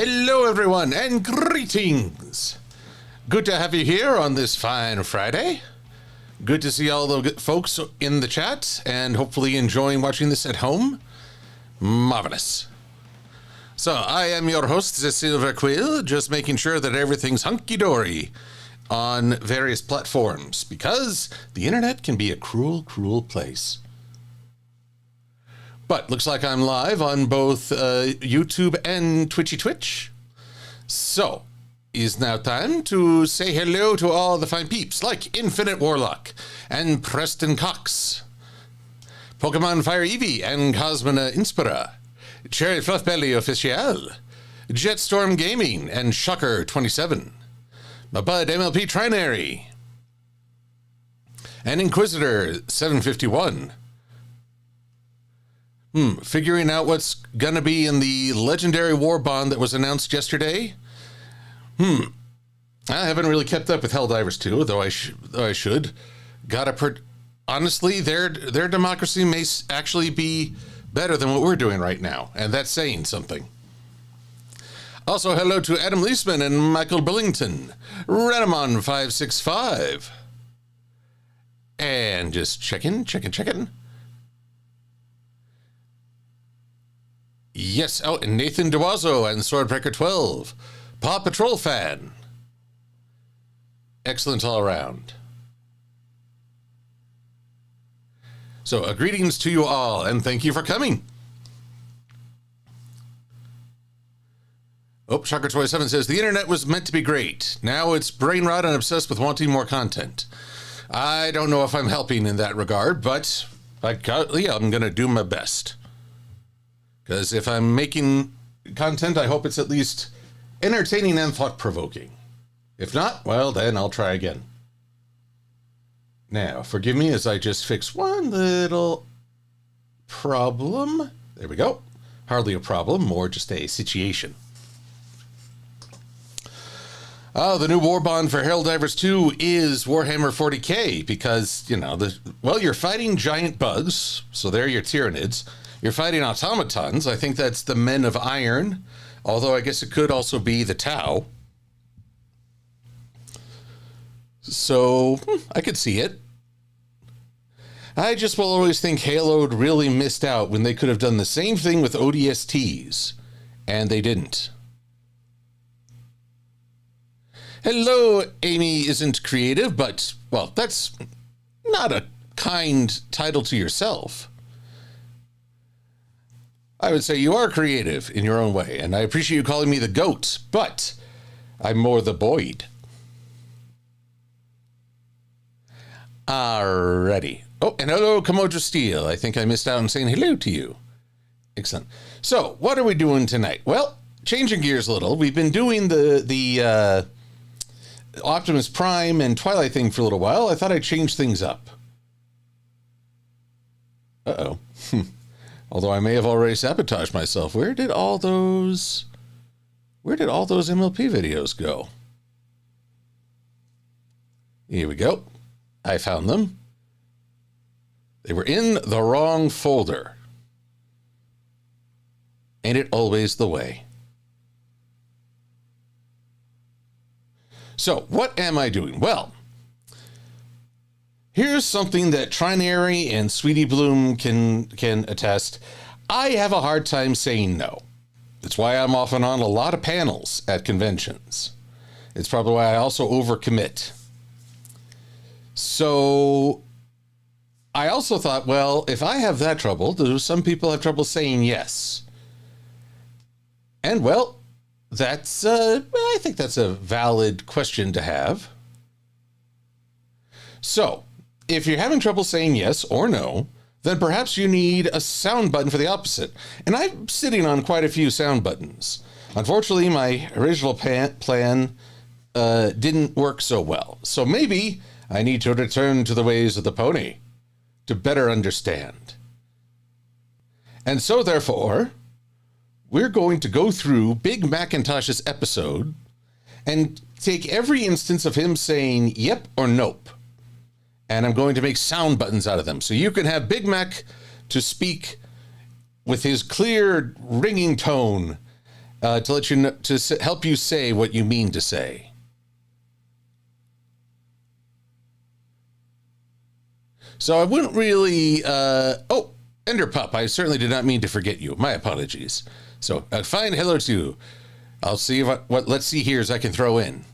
Hello, everyone, and greetings. Good to have you here on this fine Friday. Good to see all the folks in the chat and hopefully enjoying watching this at home. Marvelous. So, I am your host, the Silver-Quill, just making sure that everything's hunky-dory on various platforms, because the internet can be a cruel, cruel place. But looks like I'm live on both YouTube and Twitch. So, is now time to say hello to all the fine peeps like Infinite Warlock and Preston Cox, Pokemon Fire Eevee and Cosmona Inspira, Cherry Fluffbelly Official, Jetstorm Gaming and Shocker27, my bud MLP Trinary, and Inquisitor 751. Figuring out what's gonna be in the legendary war bond that was announced yesterday. I haven't really kept up with Helldivers 2, though I should. Honestly, their democracy may actually be better than what we're doing right now, and that's saying something. Also, hello to Adam Leisman and Michael Billington, Renamon565, and just checking. Yes, and Nathan DeWazo and Swordbreaker12, Paw Patrol fan. Excellent all around. So, greetings to you all, and thank you for coming. Oh, Shocker27 says, the internet was meant to be great. Now it's brain rot and obsessed with wanting more content. I don't know if I'm helping in that regard, but I'm going to do my best. Because if I'm making content, I hope it's at least entertaining and thought-provoking. If not, well, then I'll try again. Now, forgive me as I just fix one little problem. There we go. Hardly a problem, more just a situation. The new war bond for Helldivers 2 is Warhammer 40k because, you're fighting giant bugs, so they're your Tyranids. You're fighting automatons. I think that's the Men of Iron, although I guess it could also be the Tau. So, I could see it. I just will always think Halo really missed out when they could have done the same thing with ODSTs, and they didn't. Hello, Amy isn't creative, but, well, that's not a kind title to yourself. I would say you are creative in your own way, and I appreciate you calling me the goat, but I'm more the Boyd. Alrighty. Oh, and hello, Komodo Steel. I think I missed out on saying hello to you. Excellent. So, what are we doing tonight? Well, changing gears a little. We've been doing the Optimus Prime and Twilight thing for a little while. I thought I'd change things up. Uh-oh. Although I may have already sabotaged myself. Where did all those MLP videos go? Here we go. I found them. They were in the wrong folder. Ain't it always the way? So, what am I doing? Well, here's something that Trinary and Sweetie Bloom can attest. I have a hard time saying no. That's why I'm often on a lot of panels at conventions. It's probably why I also overcommit. So I also thought, well, if I have that trouble, do some people have trouble saying yes? And well, that's I think that's a valid question to have. So, if you're having trouble saying yes or no, then perhaps you need a sound button for the opposite. And I'm sitting on quite a few sound buttons. Unfortunately, my original plan didn't work so well. So maybe I need to return to the ways of the pony to better understand. And so, therefore, we're going to go through Big Macintosh's episode and take every instance of him saying yep or nope. And I'm going to make sound buttons out of them. So you can have Big Mac to speak with his clear, ringing tone to let you know, help you say what you mean to say. So I wouldn't really, oh, Enderpup, I certainly did not mean to forget you. My apologies. So a fine hello to you. I'll see what let's see here as I can throw in.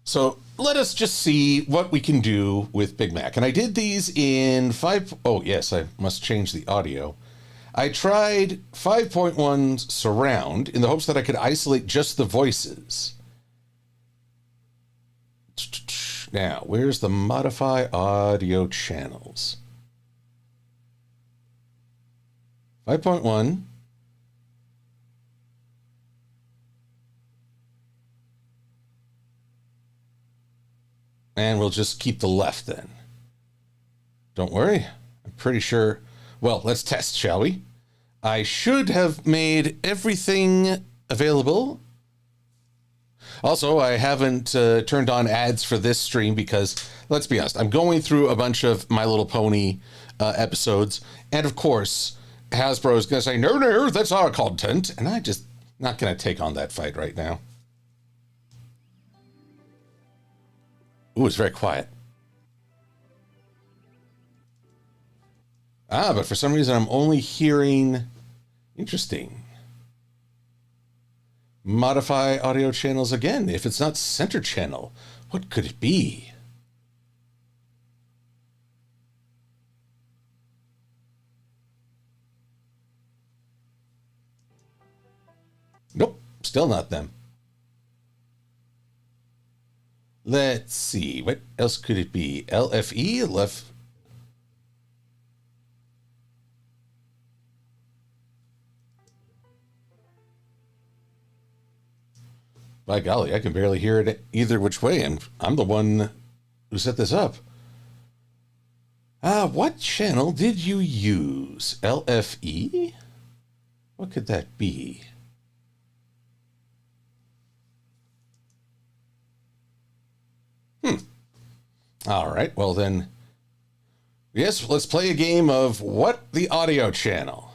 So let us just see what we can do with Big Mac. And I did these in oh yes, I must change the audio. I tried 5.1 surround in the hopes that I could isolate just the voices. Now, where's the modify audio channels? 5.1. And we'll just keep the left then. Don't worry. I'm pretty sure. Well, let's test, shall we? I should have made everything available. Also, I haven't turned on ads for this stream because, let's be honest, I'm going through a bunch of My Little Pony episodes. And of course, Hasbro is going to say, no, that's our content. And I just not going to take on that fight right now. Ooh, it's very quiet. But for some reason, I'm only hearing... Interesting. Modify audio channels again. If it's not center channel, what could it be? Nope, still not them. Let's see, what else could it be? LFE, left. By golly, I can barely hear it either which way, and I'm the one who set this up. What channel did you use? LFE? What could that be? All right, well then, yes, let's play a game of what the audio channel.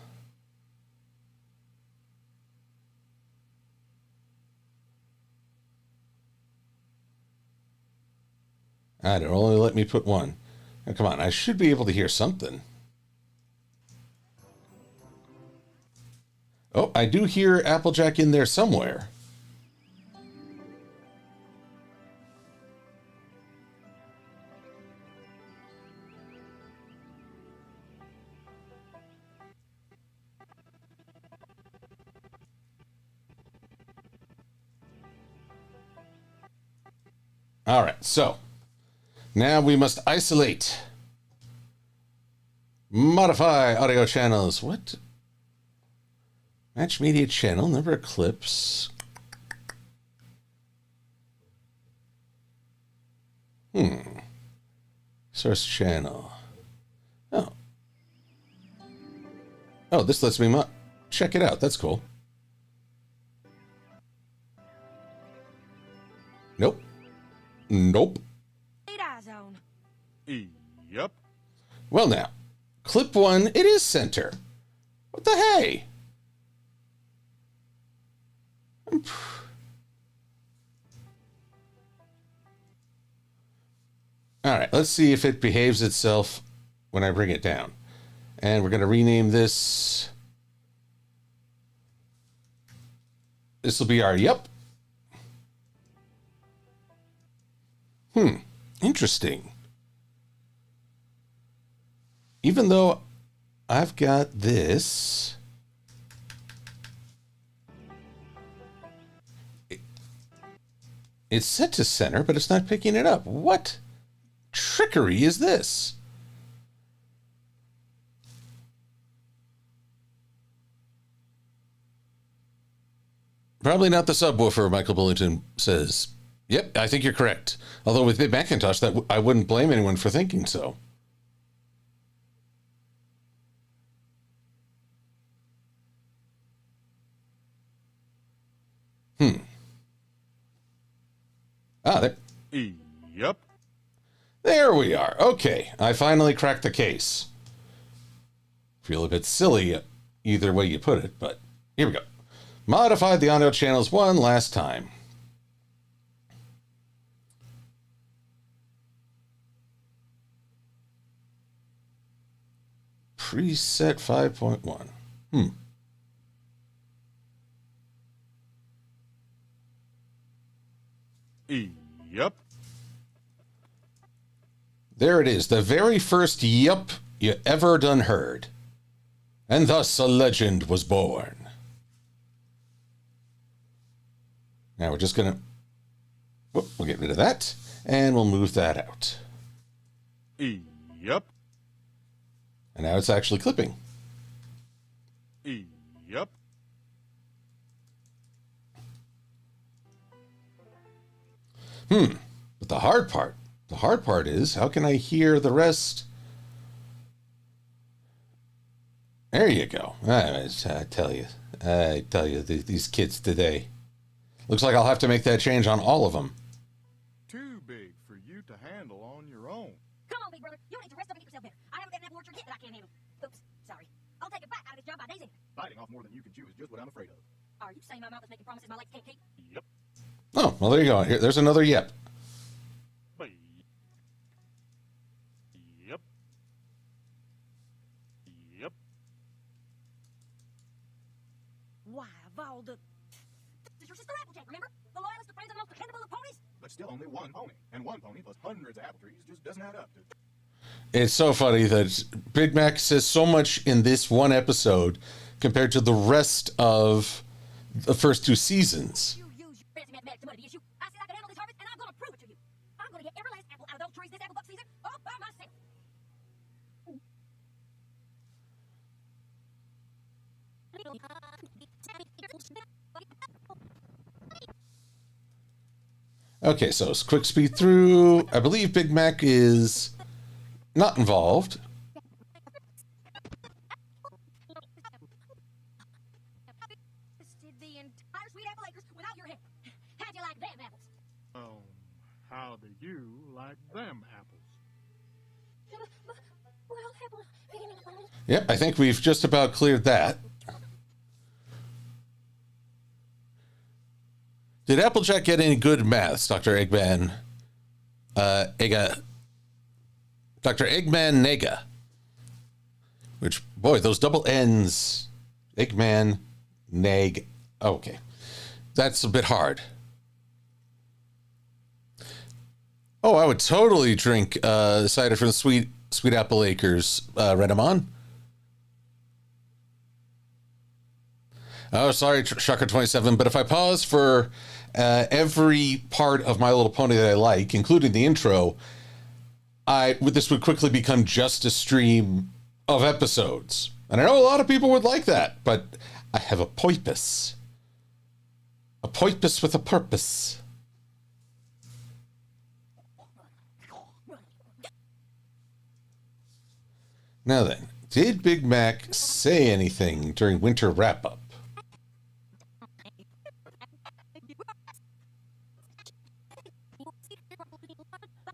It'll only let me put one. Now, come on, I should be able to hear something. Oh, I do hear Applejack in there somewhere. All right, so now we must isolate. Modify audio channels. What? Match media channel, number of clips. Source channel. Oh. Oh, this lets me check it out. That's cool. Nope. Nope. Eeyup. Well now, clip 1, it is center. What the hey? All right, let's see if it behaves itself when I bring it down. And we're going to rename this. This will be our yup. Interesting. Even though I've got this, it's set to center, but it's not picking it up. What trickery is this? Probably not the subwoofer, Michael Bullington says. Yep, I think you're correct. Although with Big Macintosh, that I wouldn't blame anyone for thinking so. There. Yep. There we are. Okay, I finally cracked the case. Feel a bit silly either way you put it, but here we go. Modified the audio channels one last time. Preset 5.1. Eeyup. There it is, the very first yup you ever done heard. And thus a legend was born. Now we're just gonna, we'll get rid of that, and we'll move that out. Eeyup. And now it's actually clipping. Eeyup. But the hard part is, how can I hear the rest? There you go. I tell you, these kids today. Looks like I'll have to make that change on all of them. Too big for you to handle on your own. Come on, big brother. You need to rest up and get yourself better. I haven't got an apple orchard yet that I can't handle. Oops, sorry. I'll take a bite out of this job by days in. Biting off more than you can chew is just what I'm afraid of. Are you saying my mouth is making promises my legs can't keep? Yep. Oh, well, there you go. Here, there's another yep. Yep. Yep. Why, of all the... This is your sister Applejack, remember? The loyalist, the friends, and the most dependable of ponies? But still only one pony. And one pony plus hundreds of apple trees just doesn't add up. It's so funny that Big Mac says so much in this one episode compared to the rest of the first two seasons. You use your fancy mathematics to muddy the issue. I said I could handle this harvest, and I'm going to prove it to you. I'm going to get every last apple out of those trees this apple buck season all by myself. Okay, so it's quick speed through. I believe Big Mac is not involved. Did the entire sweet apple acres without your help. How'd you like them apples? How do you like them apples? Yep, I think we've just about cleared that. Did Applejack get any good maths, Dr. Eggman? Dr. Eggman Nega. Which, boy, those double N's. Eggman, Neg. Okay. That's a bit hard. Oh, I would totally drink cider from the Sweet Apple Acres, Redamon. Oh, sorry, Shocker27, but if I pause for every part of My Little Pony that I like, including the intro, this would quickly become just a stream of episodes. And I know a lot of people would like that, but I have a poipus. A poipus with a purpose. Now then, did Big Mac say anything during Winter Wrap-Up?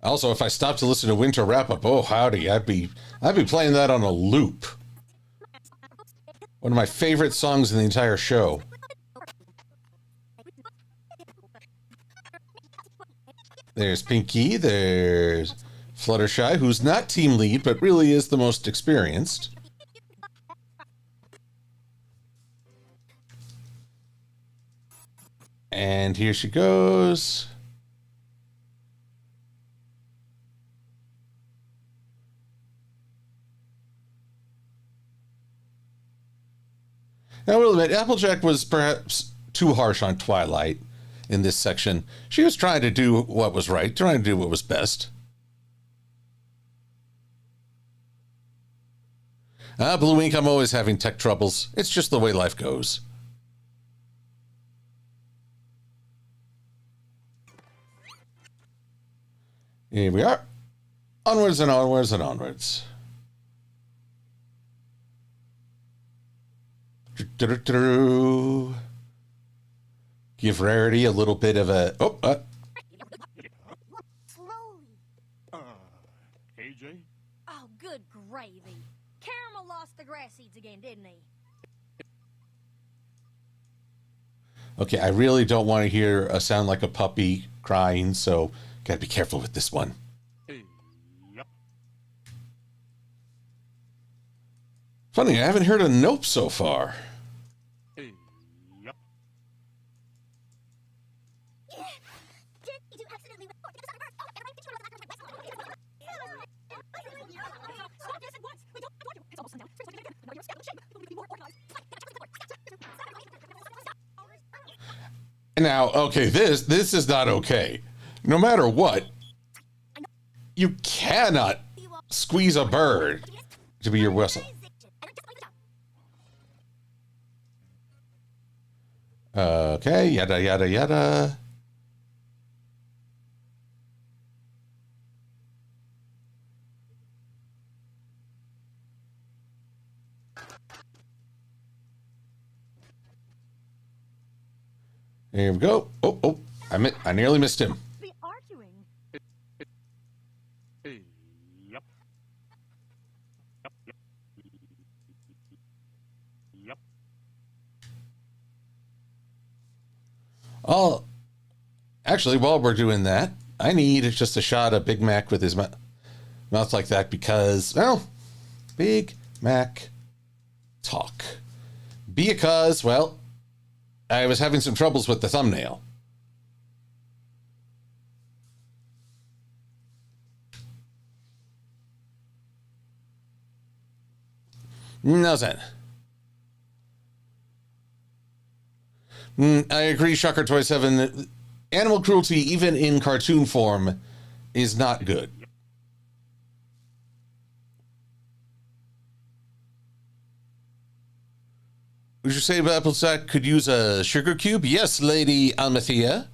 Also, if I stopped to listen to Winter Wrap-Up, oh howdy, I'd be playing that on a loop. One of my favorite songs in the entire show. There's Pinky, there's Fluttershy, who's not team lead, but really is the most experienced. And here she goes. Now, I will admit, Applejack was perhaps too harsh on Twilight in this section. She was trying to do what was right, trying to do what was best. Blue Ink, I'm always having tech troubles. It's just the way life goes. Here we are. Onwards and onwards and onwards. Give Rarity a little bit of a... Slowly. AJ? Oh, good gravy. Caramel lost the grass seeds again, didn't he? Okay, I really don't want to hear a sound like a puppy crying, so gotta be careful with this one. Eeyup. Funny, I haven't heard a nope so far. Eeyup. Did you accidentally report the reverse? Oh, everybody, did you know that stop this at once! We don't want to. It's almost sundown. Turns like again. Now you're a scandal shape. We need to be more organized. Now, okay, this is not okay. No matter what, you cannot squeeze a bird to be your whistle. Okay, yada, yada, yada. There we go. Oh, I nearly missed him. Be arguing. Eeyup. Yep. Oh, actually, while we're doing that, I need just a shot of Big Mac with his mouth like that because, well, Big Mac talk. Because, well, I was having some troubles with the thumbnail. No, then. I agree, Shocker 27. Animal cruelty, even in cartoon form, is not good. Would you say Applesack could use a sugar cube? Yes, Lady Almathea.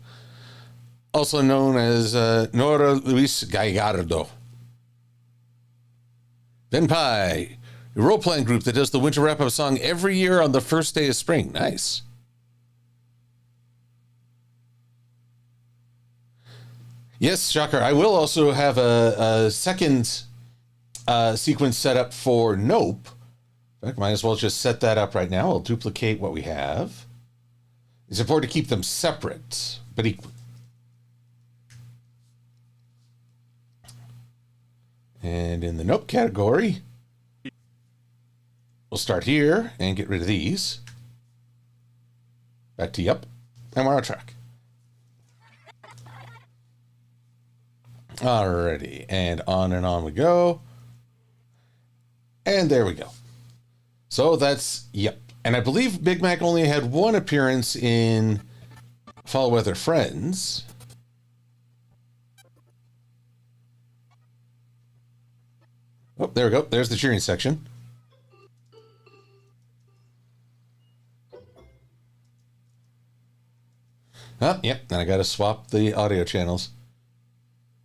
Also known as Nora Luis Gallardo. Ben Pie, a role-playing group that does the winter wrap-up song every year on the first day of spring. Nice. Yes, Shocker. I will also have a second sequence set up for Nope. In fact, might as well just set that up right now. I'll duplicate what we have. It's important to keep them separate, but equal. And in the Nope category, we'll start here and get rid of these. Back to Yup, and we're on track. Alrighty, and on we go. And there we go. So that's Yup. And I believe Big Mac only had one appearance in Fall Weather Friends. Oh, there we go. There's the cheering section. Oh, yep. And I got to swap the audio channels.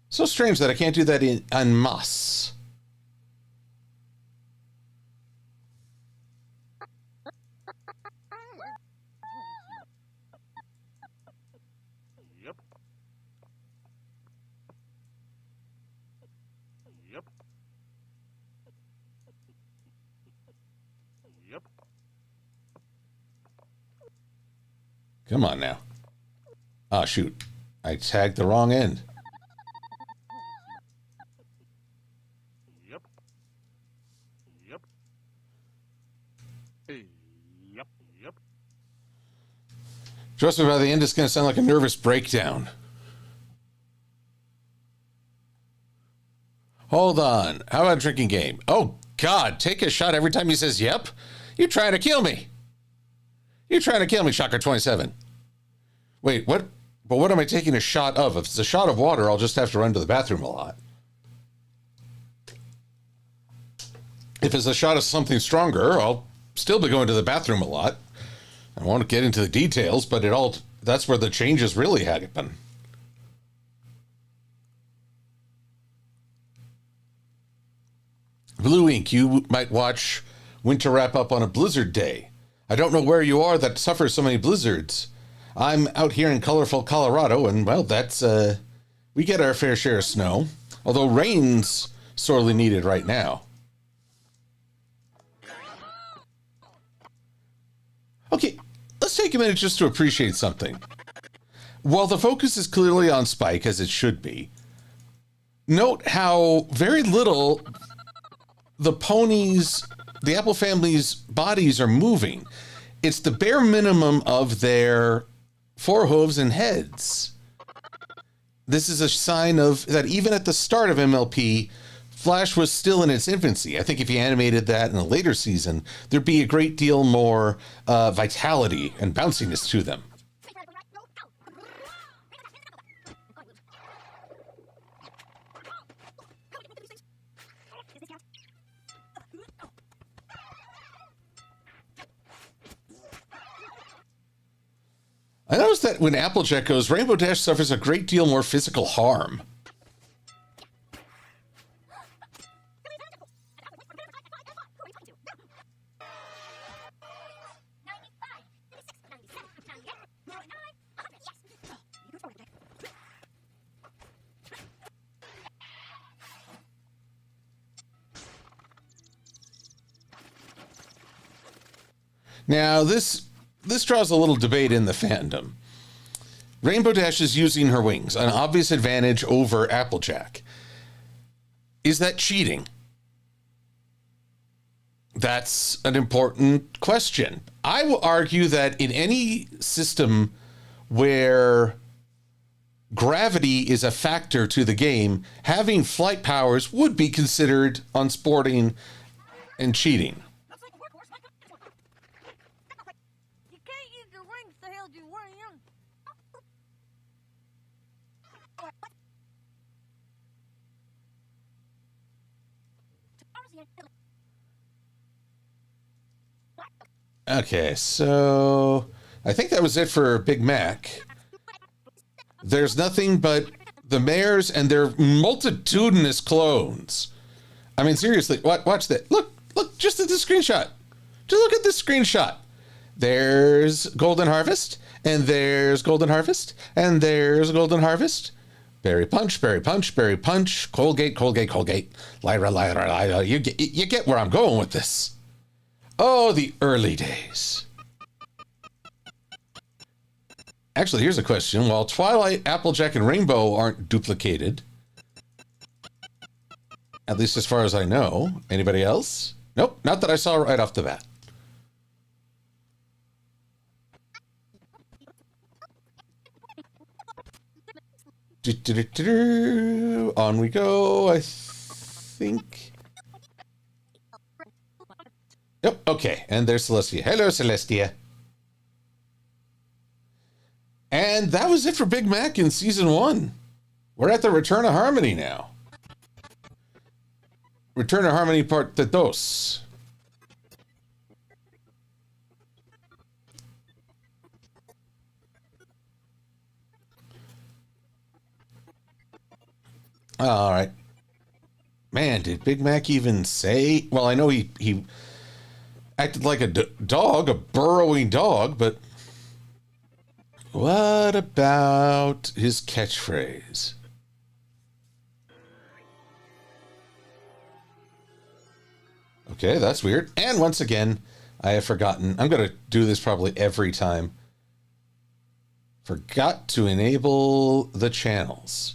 So strange that I can't do that en masse. Yep. Yep. Yep. Come on now. Oh, shoot. I tagged the wrong end. Yep. Yep. Hey. Yep. Yep. Trust me, by the end, it's going to sound like a nervous breakdown. Hold on. How about a drinking game? Oh, God. Take a shot every time he says yep? You're trying to kill me. You're trying to kill me, Shocker 27. Wait, what? But what am I taking a shot of? If it's a shot of water, I'll just have to run to the bathroom a lot. If it's a shot of something stronger, I'll still be going to the bathroom a lot. I won't get into the details, but that's where the changes really happen. Blue Ink, you might watch Winter Wrap Up on a blizzard day. I don't know where you are that suffers so many blizzards. I'm out here in colorful Colorado, and, well, that's, we get our fair share of snow. Although rain's sorely needed right now. Okay, let's take a minute just to appreciate something. While the focus is clearly on Spike, as it should be, note how very little the Apple family's bodies are moving. It's the bare minimum of their forehooves and heads. This is a sign of that even at the start of MLP, Flash was still in its infancy. I think if you animated that in a later season, there'd be a great deal more vitality and bounciness to them. I noticed that when Applejack goes, Rainbow Dash suffers a great deal more physical harm. Now, this draws a little debate in the fandom. Rainbow Dash is using her wings, an obvious advantage over Applejack. Is that cheating? That's an important question. I will argue that in any system where gravity is a factor to the game, having flight powers would be considered unsporting and cheating. Okay, so I think that was it for Big Mac. There's nothing but the mares and their multitudinous clones. I mean, seriously, watch that. Look, just at this screenshot. Just look at this screenshot. There's Golden Harvest, and there's Golden Harvest, and there's Golden Harvest. Berry Punch, Berry Punch, Berry Punch, Colgate, Colgate, Colgate, Lyra, Lyra, Lyra. You get where I'm going with this. Oh, the early days. Actually, here's a question. While Twilight, Applejack, and Rainbow aren't duplicated, at least as far as I know, anybody else? Nope, not that I saw right off the bat. On we go, I think. Yep, okay, and there's Celestia. Hello, Celestia. And that was it for Big Mac in Season 1. We're at the Return of Harmony now. Return of Harmony Part 2. All right. Man, did Big Mac even say? Well, I know he acted like a dog, a burrowing dog, but what about his catchphrase? Okay, that's weird. And once again, I have forgotten. I'm going to do this probably every time. Forgot to enable the channels.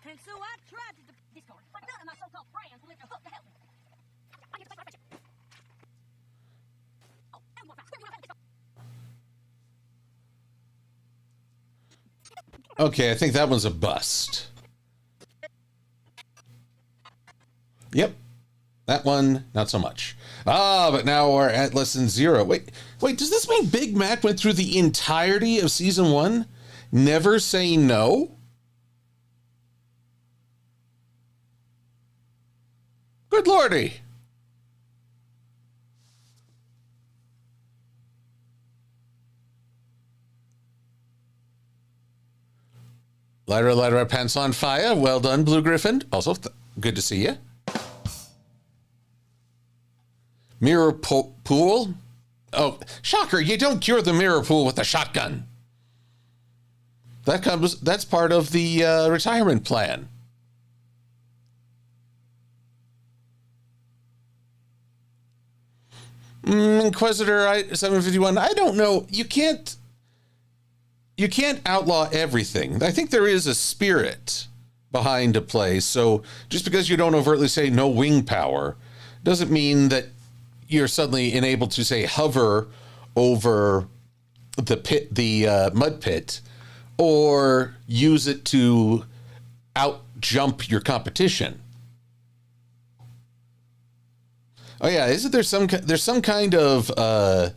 And so I tried to discard, but none of my so-called friends will lift a hook to help me. I get to take my friendship. Oh, and more fast. Okay, I think that one's a bust. Yep. That one, not so much. Ah, but now we're at lesson 0. Wait, does this mean Big Mac went through the entirety of Season 1? Never saying no? Good lordy. Lyra, pants on fire. Well done, Blue Griffin. Also, good to see you. Mirror pool. Oh, shocker, you don't cure the mirror pool with a shotgun. That's part of the retirement plan. Inquisitor 751. I don't know. You can't outlaw everything. I think there is a spirit behind a play. So just because you don't overtly say no wing power doesn't mean that you're suddenly enabled to say hover over the mud pit, or use it to out jump your competition. Oh yeah, isn't there some kind of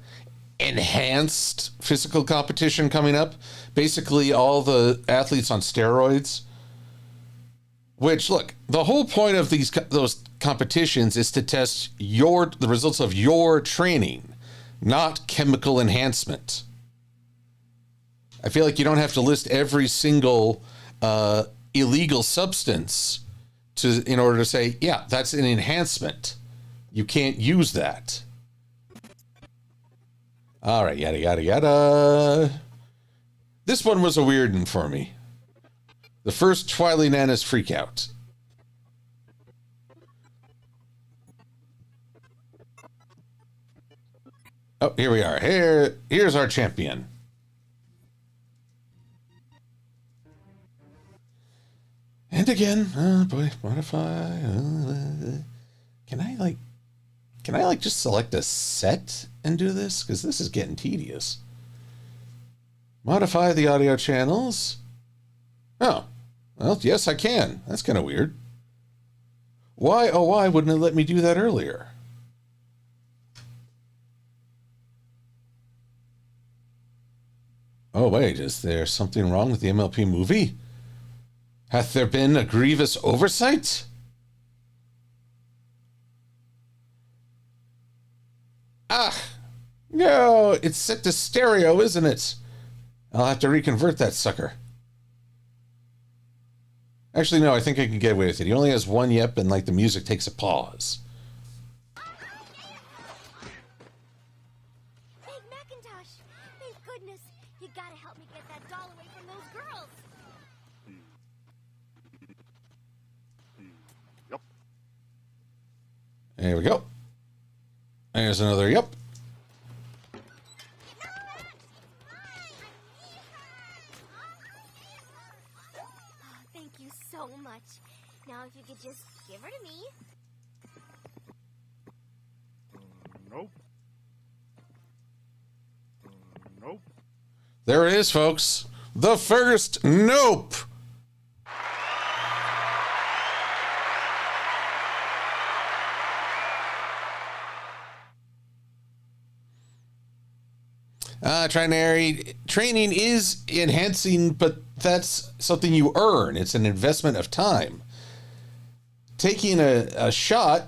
enhanced physical competition coming up? Basically, all the athletes on steroids. Which, look, the whole point of those competitions is to test the results of your training, not chemical enhancement. I feel like you don't have to list every single illegal substance in order to say, yeah, that's an enhancement. You can't use that. All right, yada, yada, yada. This one was a weird one for me. The first Twily Nana's freak out. Oh, here we are. Here's our champion. And again, oh boy, modify. Can I just select a set and do this? Because this is getting tedious. Modify the audio channels. Oh, well, yes, I can. That's kind of weird. Why, oh, why wouldn't it let me do that earlier? Oh, wait, is there something wrong with the MLP movie? Hath there been a grievous oversight? Ah, no, it's set to stereo, isn't it? I'll have to reconvert that sucker. Actually, no, I think I can get away with it. He only has one yep, and like the music takes a pause. Big Macintosh, thank goodness. You gotta help me get that doll away from those girls. Yep. There we go. There's another yep. Thank you so much. Now if you could just give her to me. Nope. Nope. There it is, folks. The first nope. Training is enhancing, but that's something you earn. It's an investment of time. Taking a shot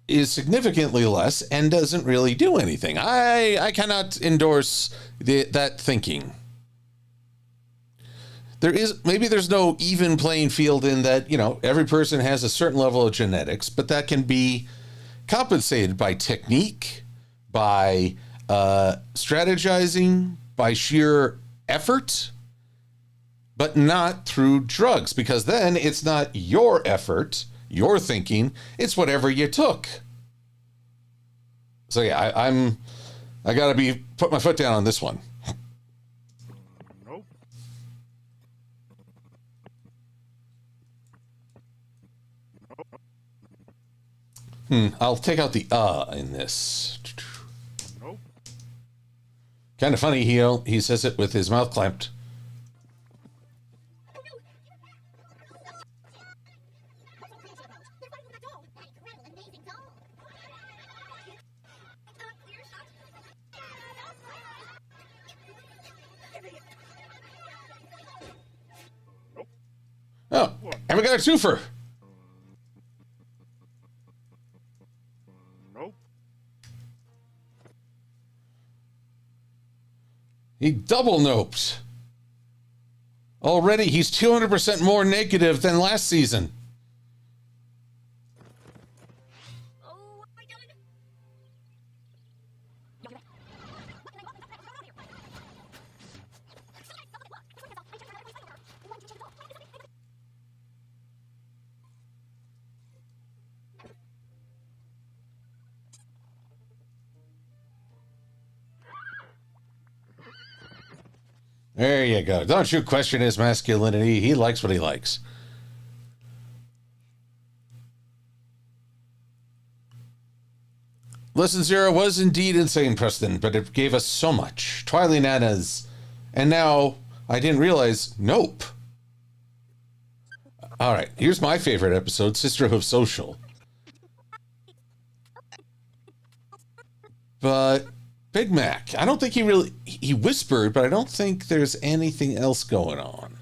is significantly less and doesn't really do anything. I cannot endorse that thinking. There's no even playing field in that, every person has a certain level of genetics, but that can be compensated by technique, by strategizing, by sheer effort, but not through drugs, because then it's not your effort, your thinking, it's whatever you took. So yeah, I gotta put my foot down on this one. Nope. I'll take out the in this. Nope. Kind of funny, he says it with his mouth clamped. Oh, and we got a twofer. Nope. He double noped. Already, he's 200% more negative than last season. Oh, what am I doing? There you go. Don't you question his masculinity. He likes what he likes. Lesson 0 was indeed insane, Preston, but it gave us so much. Twilight Nanas. And now, I didn't realize, nope. All right, here's my favorite episode, Sisterhood Social. But Big Mac, I don't think he whispered, but I don't think there's anything else going on.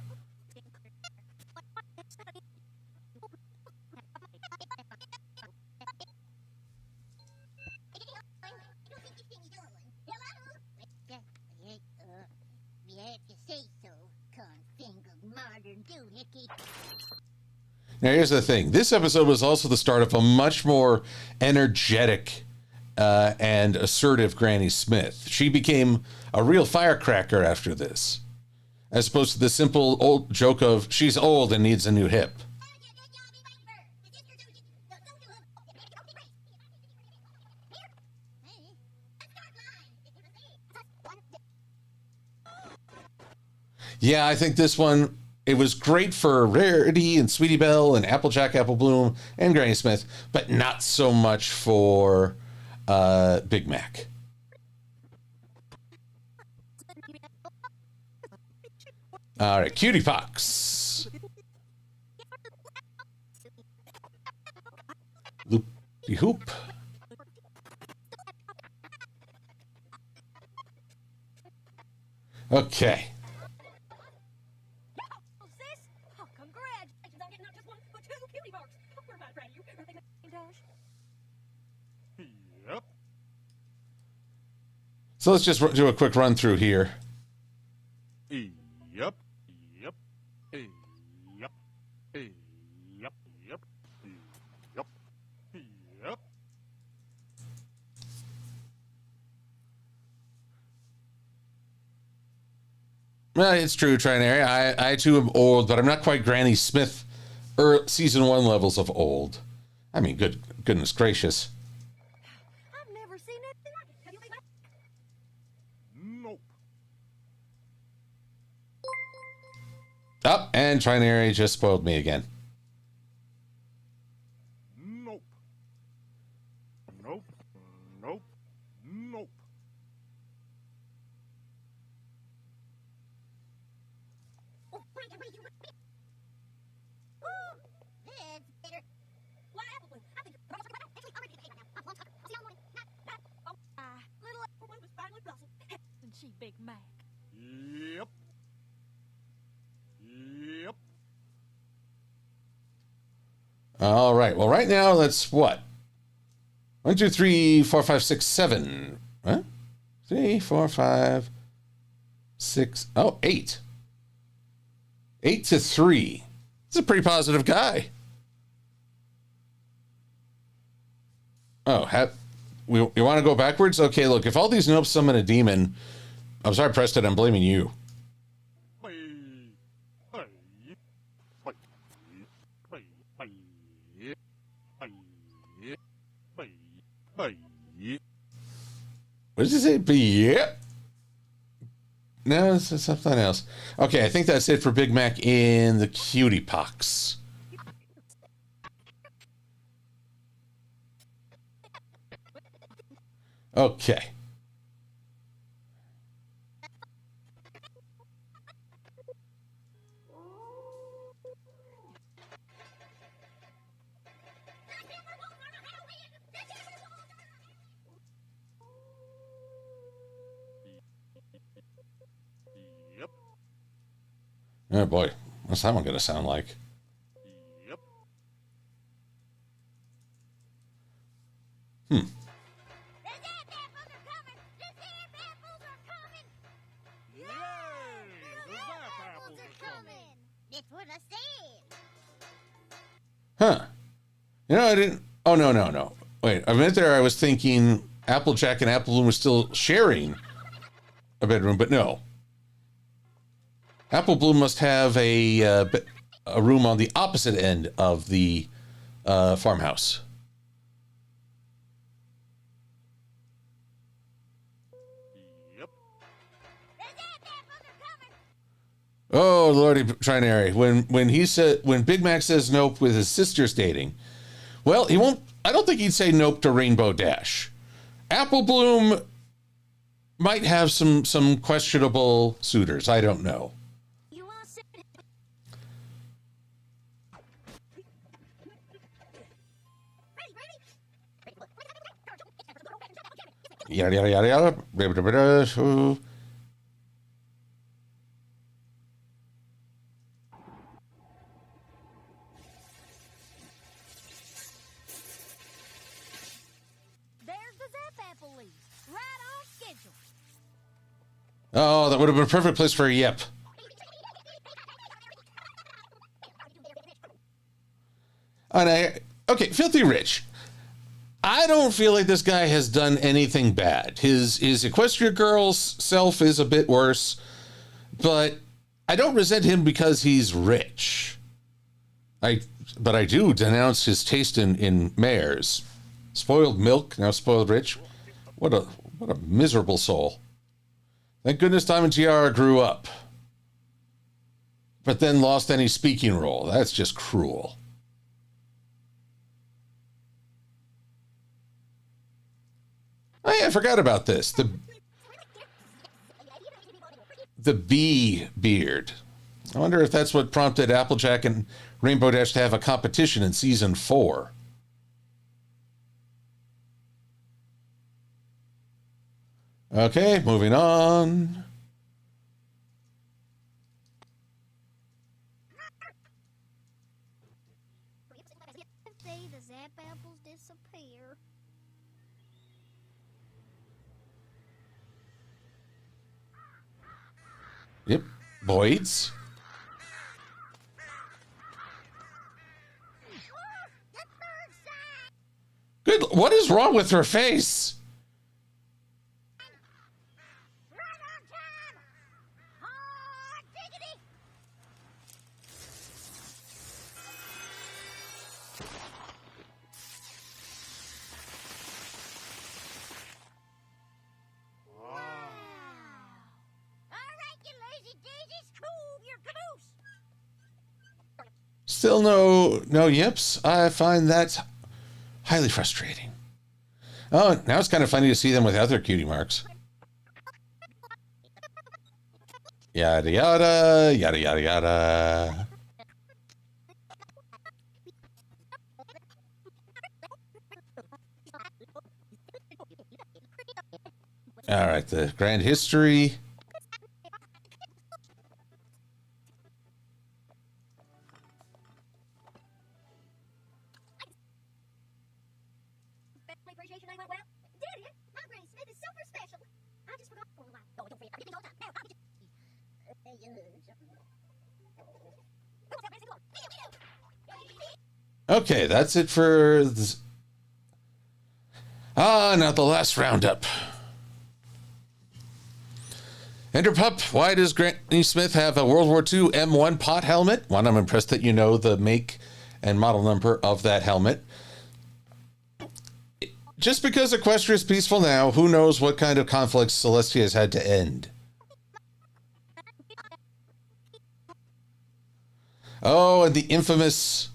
Now, here's the thing. This episode was also the start of a much more energetic and assertive Granny Smith. She became a real firecracker after this, as opposed to the simple old joke of she's old and needs a new hip. Yeah, I think this one, it was great for Rarity and Sweetie Belle and Applejack, Apple Bloom, and Granny Smith, but not so much for Big Mac. All right, Cutie Pox. Loopy Hoop. Okay. Yep. So let's just do a quick run through here. Yep. Yep. Yep. Yep. Yep. Yep. Yep. Well, it's true, Trinary. I too am old, but I'm not quite Granny Smith season 1 levels of old. I mean, goodness gracious. I've never seen anything like it. Have you, Big Mac? Nope. Oh, and Trinary just spoiled me again. Nope. Nope. Nope. Nope. Oh, Frank, that's better. Why, Apple Bloom? I think you're actually already in the now. I'm on top. I'll see you all morning. Little Apple Bloom was finally blossomed. And she Big Mac. Yep. Yep. All right. Well, right now, that's what? 1, 2, 3, 4, 5, 6, 7. Huh? 3, 4, 5, 6. Oh, 8. 8 to 3. It's a pretty positive guy. Oh, you want to go backwards? Okay, look, if all these nopes summon a demon, I'm sorry, Preston, I'm blaming you. What does it say? Yeah. No, it's something else. Okay, I think that's it for Big Mac in the Cutie Pox. Okay. Yep. Oh boy, what's that one going to sound like? Yep. The Zap Apples are coming! The Zap Apples are coming! Yay! The Zap Apples are coming. That's what I said. Huh. You know, I didn't... Oh, no. Wait, a minute there I was thinking Applejack and Apple Bloom were still sharing a bedroom, but no. Apple Bloom must have a room on the opposite end of the farmhouse. Yep. The Zap Apples are coming! Oh, Lordy Trinary. When Big Mac says nope with his sister's dating, well, he won't. I don't think he'd say nope to Rainbow Dash. Apple Bloom might have some questionable suitors. I don't know. You want to sit? Yada yada yada yada. There's the Zap Apple leaf. Right on schedule. Oh, that would have been a perfect place for a yep. Okay, Filthy Rich. I don't feel like this guy has done anything bad. His Equestria Girls self is a bit worse, but I don't resent him because he's rich. But I do denounce his taste in mares. Spoiled milk, now spoiled rich. What a miserable soul. Thank goodness Diamond Tiara grew up, but then lost any speaking role. That's just cruel. Oh yeah, I forgot about this. The bee beard. I wonder if that's what prompted Applejack and Rainbow Dash to have a competition in season 4. Okay, moving on. Say the Zap Apples disappear. Yep, Boyd's. Good. What is wrong with her face? Right on time. Hard diggity. Wow. All right, you lazy daisies, cool your caboose. Still no yips. I find that highly frustrating. Oh, now it's kind of funny to see them without their cutie marks. Yada yada, yada yada yada. All right, the grand history. Family appreciation night went well. Did it? My Granny Smith is super special. I just forgot for a while. Oh, don't forget everything all the time. Now, I'll Okay, that's it for this. Now the last roundup. Enderpup, why does Granny Smith have a World War II M1 pot helmet? One, I'm impressed that you know the make and model number of that helmet. Just because Equestria is peaceful now, who knows what kind of conflicts Celestia has had to end. Oh, and the infamous...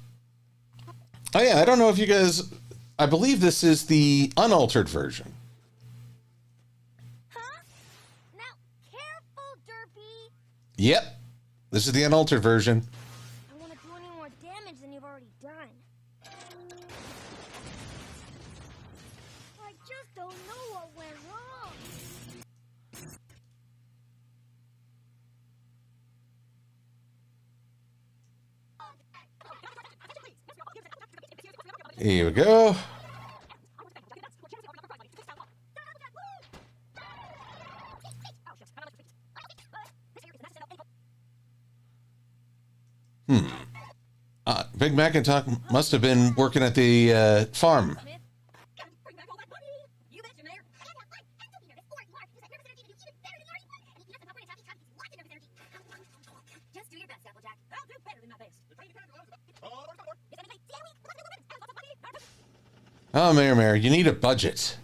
Oh yeah, I don't know if you guys... I believe this is the unaltered version. Huh? Now, careful, Derpy. Yep, this is the unaltered version. I want to do any more damage than you've already done. I just don't know what went wrong. Here we go. Big Macintosh must have been working at the farm. Just do your best, Applejack. I'll do better than my best. Oh, Mayor, you need a budget.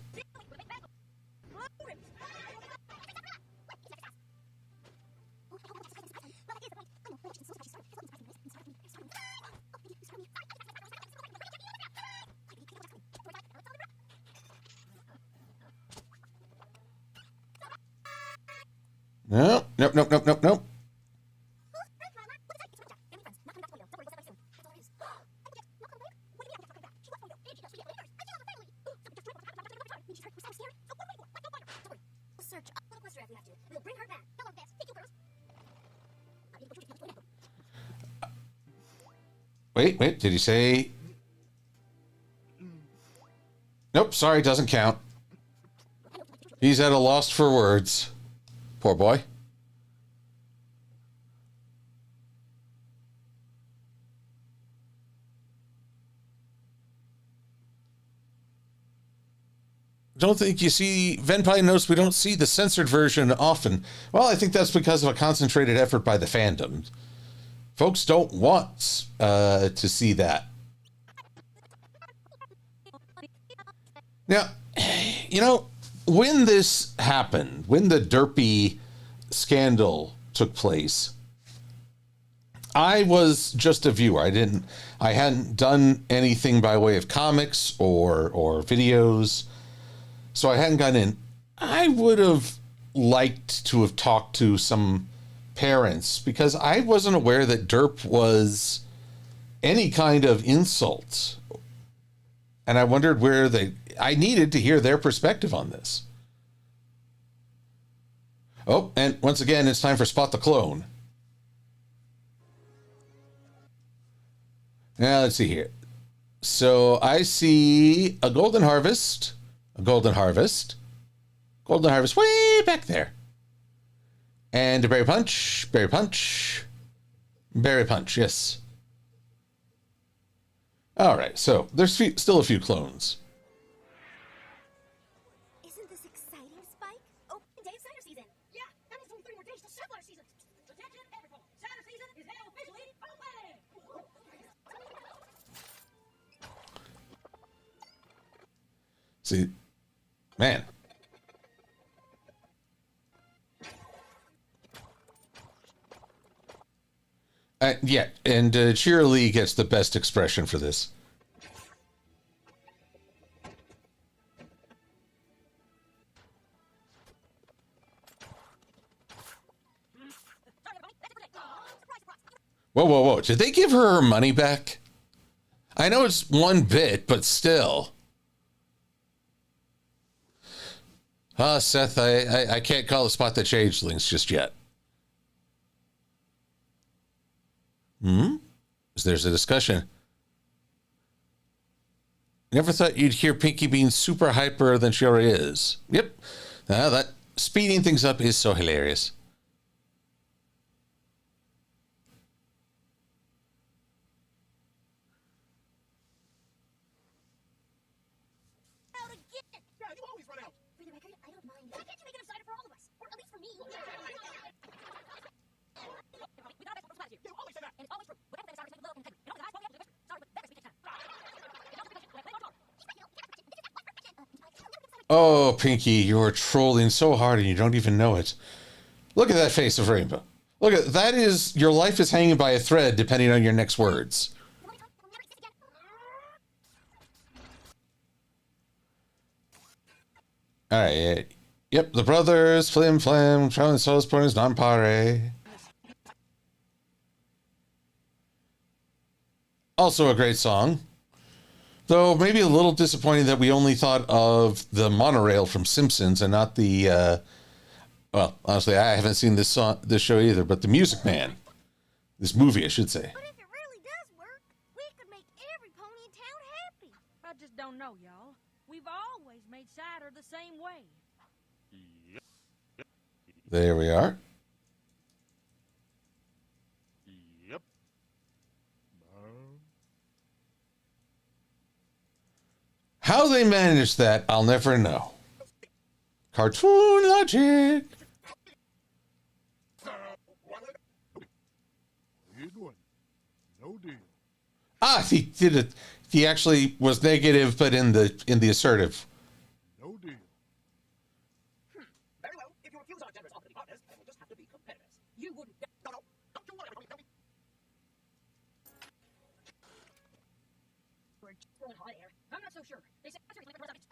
Nope, nope, nope, nope, nope, nope. Wait, did he say? Nope, sorry, doesn't count. He's at a loss for words. Poor boy. Don't think you see, Venpie notes we don't see the censored version often. Well, I think that's because of a concentrated effort by the fandom. Folks don't want to see that. Now, you know, when this happened, when the Derpy scandal took place, I was just a viewer. I hadn't done anything by way of comics or videos, so I hadn't gotten in. I would have liked to have talked to some parents because I wasn't aware that derp was any kind of insult. And I wondered I needed to hear their perspective on this. Oh, and once again, it's time for Spot the Clone. Now, let's see here. So I see a golden harvest, golden harvest way back there. And a berry punch, berry punch, berry punch, yes. All right, so there's still a few clones. Isn't this exciting, Spike? Open day of cider season. Yeah, that means only 3 more days to cider season. Attention, everyone. Cider season is now officially open. See, man. Yeah, and Cheer-Lee gets the best expression for this. Whoa, whoa, whoa. Did they give her money back? I know it's 1 bit, but still. Seth, I can't call the Spot the Changelings just yet. There's a discussion. Never thought you'd hear Pinky being super hyper than she already is. Yep. That speeding things up is so hilarious. Out again! Yeah, you always run out. For the record, I don't mind. Why can't you make it a cider for all of us? Or at least for me? We got a best for You always say that. and it's always true. Whatever they started to low integrity. You know, the highest quality of started with better speech time. Oh, Pinky, you're trolling so hard and you don't even know it. Look at that face of Rainbow. Look at that is your life is hanging by a thread depending on your next words. All right. Yep, the brothers, Flim Flam, Traveling Souls, Pointers, Non Pare. Also a great song. Though maybe a little disappointing that we only thought of the monorail from Simpsons and not the, well, honestly, I haven't seen this show either, but the Music Man. This movie, I should say. But if it really does work, we could make every pony in town happy. I just don't know, y'all. We've always made cider the same way. There we are. Yep. How they managed that, I'll never know. Cartoon logic. Here's one. No deal. Ah, he did it. He actually was negative, but in the assertive. No deal. Very well. If you refuse our generous offer to be partners, then we'll just have to be competitors. You wouldn't. No, no. Don't you worry, Tony. We're just throwing hot air. I'm not so sure. They said cider is like the rest of it.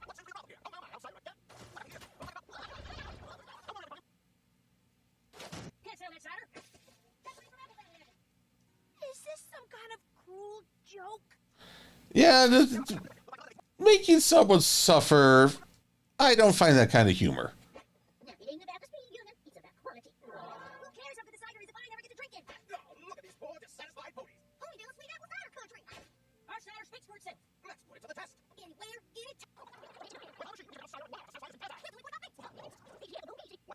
What's this we got here? Oh, my, outside Yeah, making someone suffer, I don't find that kind of humor. Now, it ain't about the speed unit, it's about quality. Who cares if the cider is if I never get to drink it? Oh, look at these poor, dissatisfied ponies. Ponyville, sweet apple cider country. Our cider speaks for itself. Let's put it to the test. Anywhere, anytime. What's the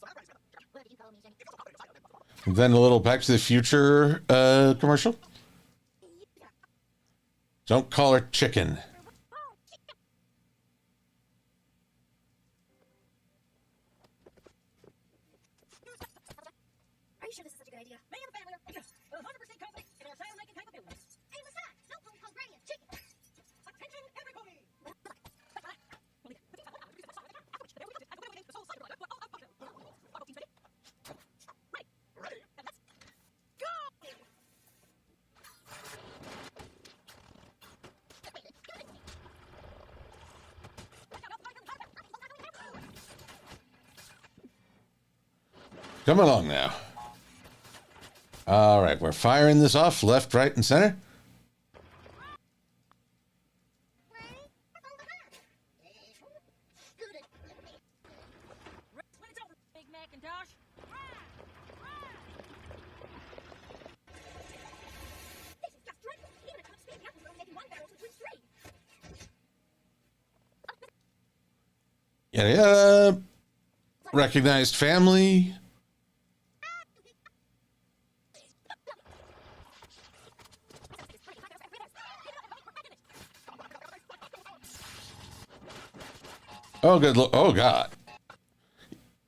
that price? What did you call me, Sonny? Then a little Back to the Future commercial. Don't call her chicken. Are you sure this is such a good idea? Me and the family are 100% confident in our cider-making capabilities. And besides, no pony calls Granny a chicken. Attention, everybody! Come along now. All right, we're firing this off left, right, and center. When it's over, Big Macintosh. This is just dreadful. Even at top speed, the apples are only making one barrel to twin three. Yada yada. Recognized family. Oh, good. Oh, God.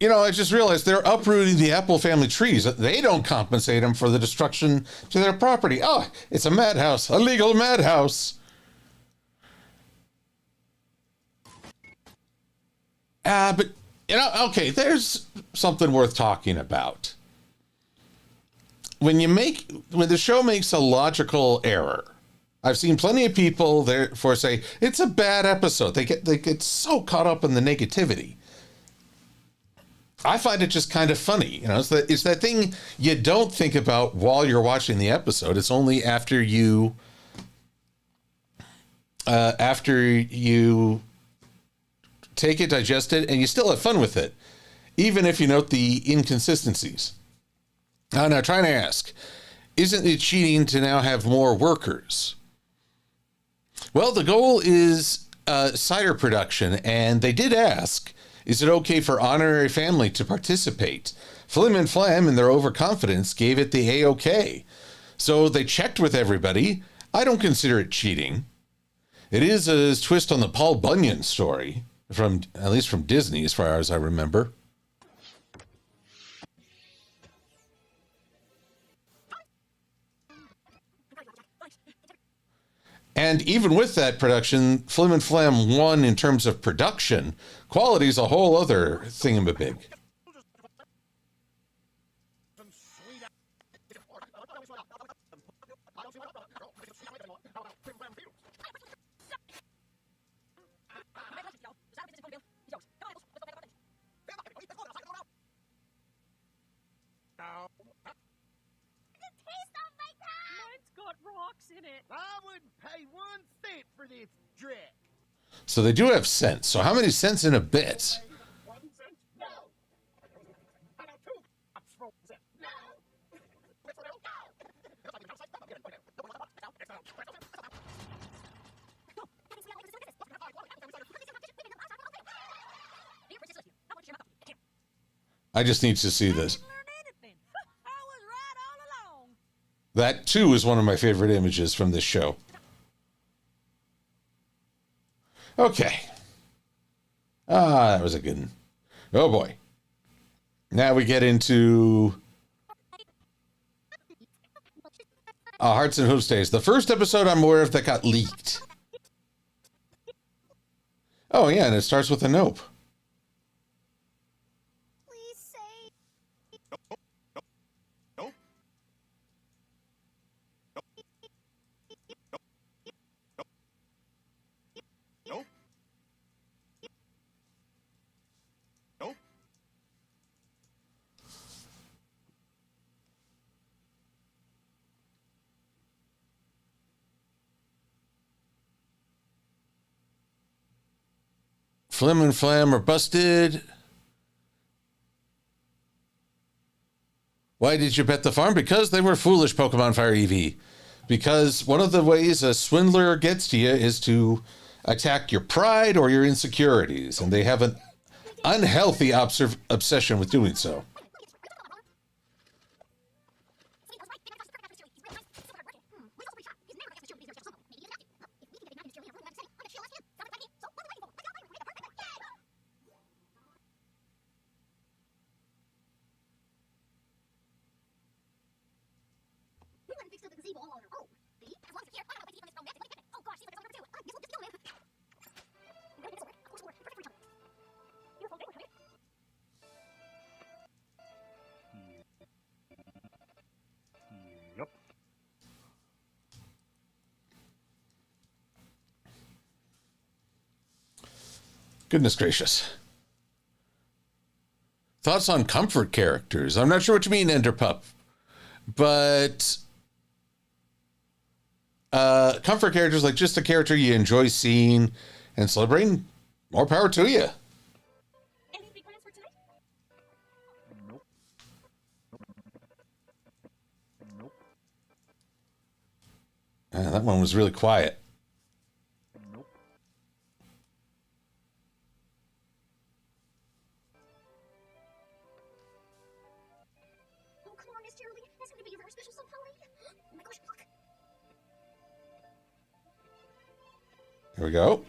You know, I just realized they're uprooting the Apple family trees. They don't compensate them for the destruction to their property. Oh, it's a madhouse, a legal madhouse. But, you know, okay, there's something worth talking about. When the show makes a logical error, I've seen plenty of people therefore say it's a bad episode. They get so caught up in the negativity. I find it just kind of funny, you know. It's that thing you don't think about while you're watching the episode. It's only after you take it, digest it, and you still have fun with it, even if you note the inconsistencies. Now, trying to ask, isn't it cheating to now have more workers? Well, the goal is cider production, and they did ask, is it okay for honorary family to participate? Flim and Flam, in their overconfidence, gave it the A-OK. So they checked with everybody. I don't consider it cheating. It is a twist on the Paul Bunyan story, at least from Disney, as far as I remember. And even with that production, Flim and Flam won in terms of production. Quality's a whole other thingamabig. Mine's got rocks in it. I wouldn't pay 1 cent for this dreck. So they do have cents. So how many cents in a bit? 1 cent? No. How about 2? I'm small cent. No. I just need to see this. Learn anything. I was right all along. That, too, is one of my favorite images from this show. Okay. That was a good one. Oh, boy. Now we get into Hearts and Hoof Days. The first episode I'm aware of that got leaked. Oh, yeah, and it starts with a nope. Please say. Nope. Nope. Nope. Flim and Flam are busted. Why did you bet the farm? Because they were foolish, Pokemon Fire EV. Because one of the ways a swindler gets to you is to attack your pride or your insecurities, and they have an unhealthy obsession with doing so. Yep. Goodness gracious. Thoughts on comfort characters? I'm not sure what you mean, Enderpup, but comfort characters, like just a character you enjoy seeing and celebrating, more power to you. Any big plans for tonight? Nope. Nope. That one was really quiet. Nope. Oh, come on, Miss Cheerily. That's going to be your very special somehow, eh? Oh my gosh, look. Here we go.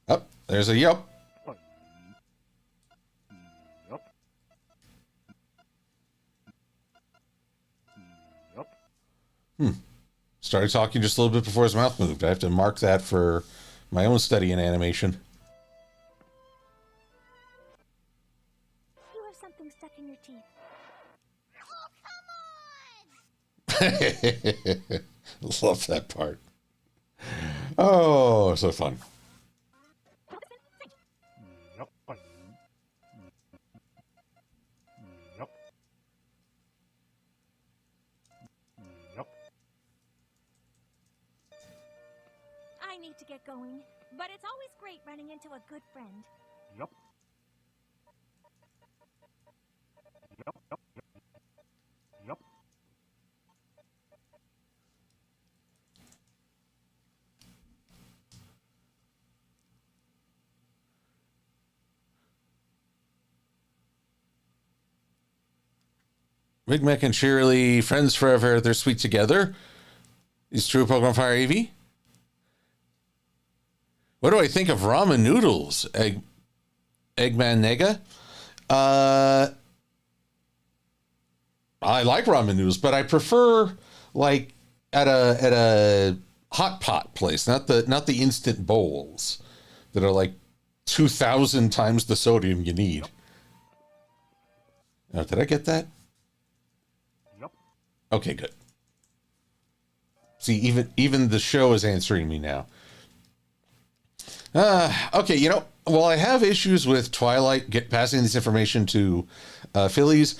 Up, there's a yup. Yep. Yep. Started talking just a little bit before his mouth moved. I have to mark that for my own study in animation. You have something stuck in your teeth. Love that part. Oh, so fun. Yep. Yep. Yep. I need to get going, but it's always great running into a good friend. Yep. Yep. Yep. Yep. Big Mac and Shirley, friends forever, they're sweet together. Is true Pokemon Fire Eevee? What do I think of ramen noodles? Eggman Nega? I like ramen noodles, but I prefer like at a hot pot place, not the instant bowls that are like 2,000 times the sodium you need. Oh, did I get that? Yep. Okay, good. See, even the show is answering me now. Okay, while I have issues with Twilight passing this information to Phillies,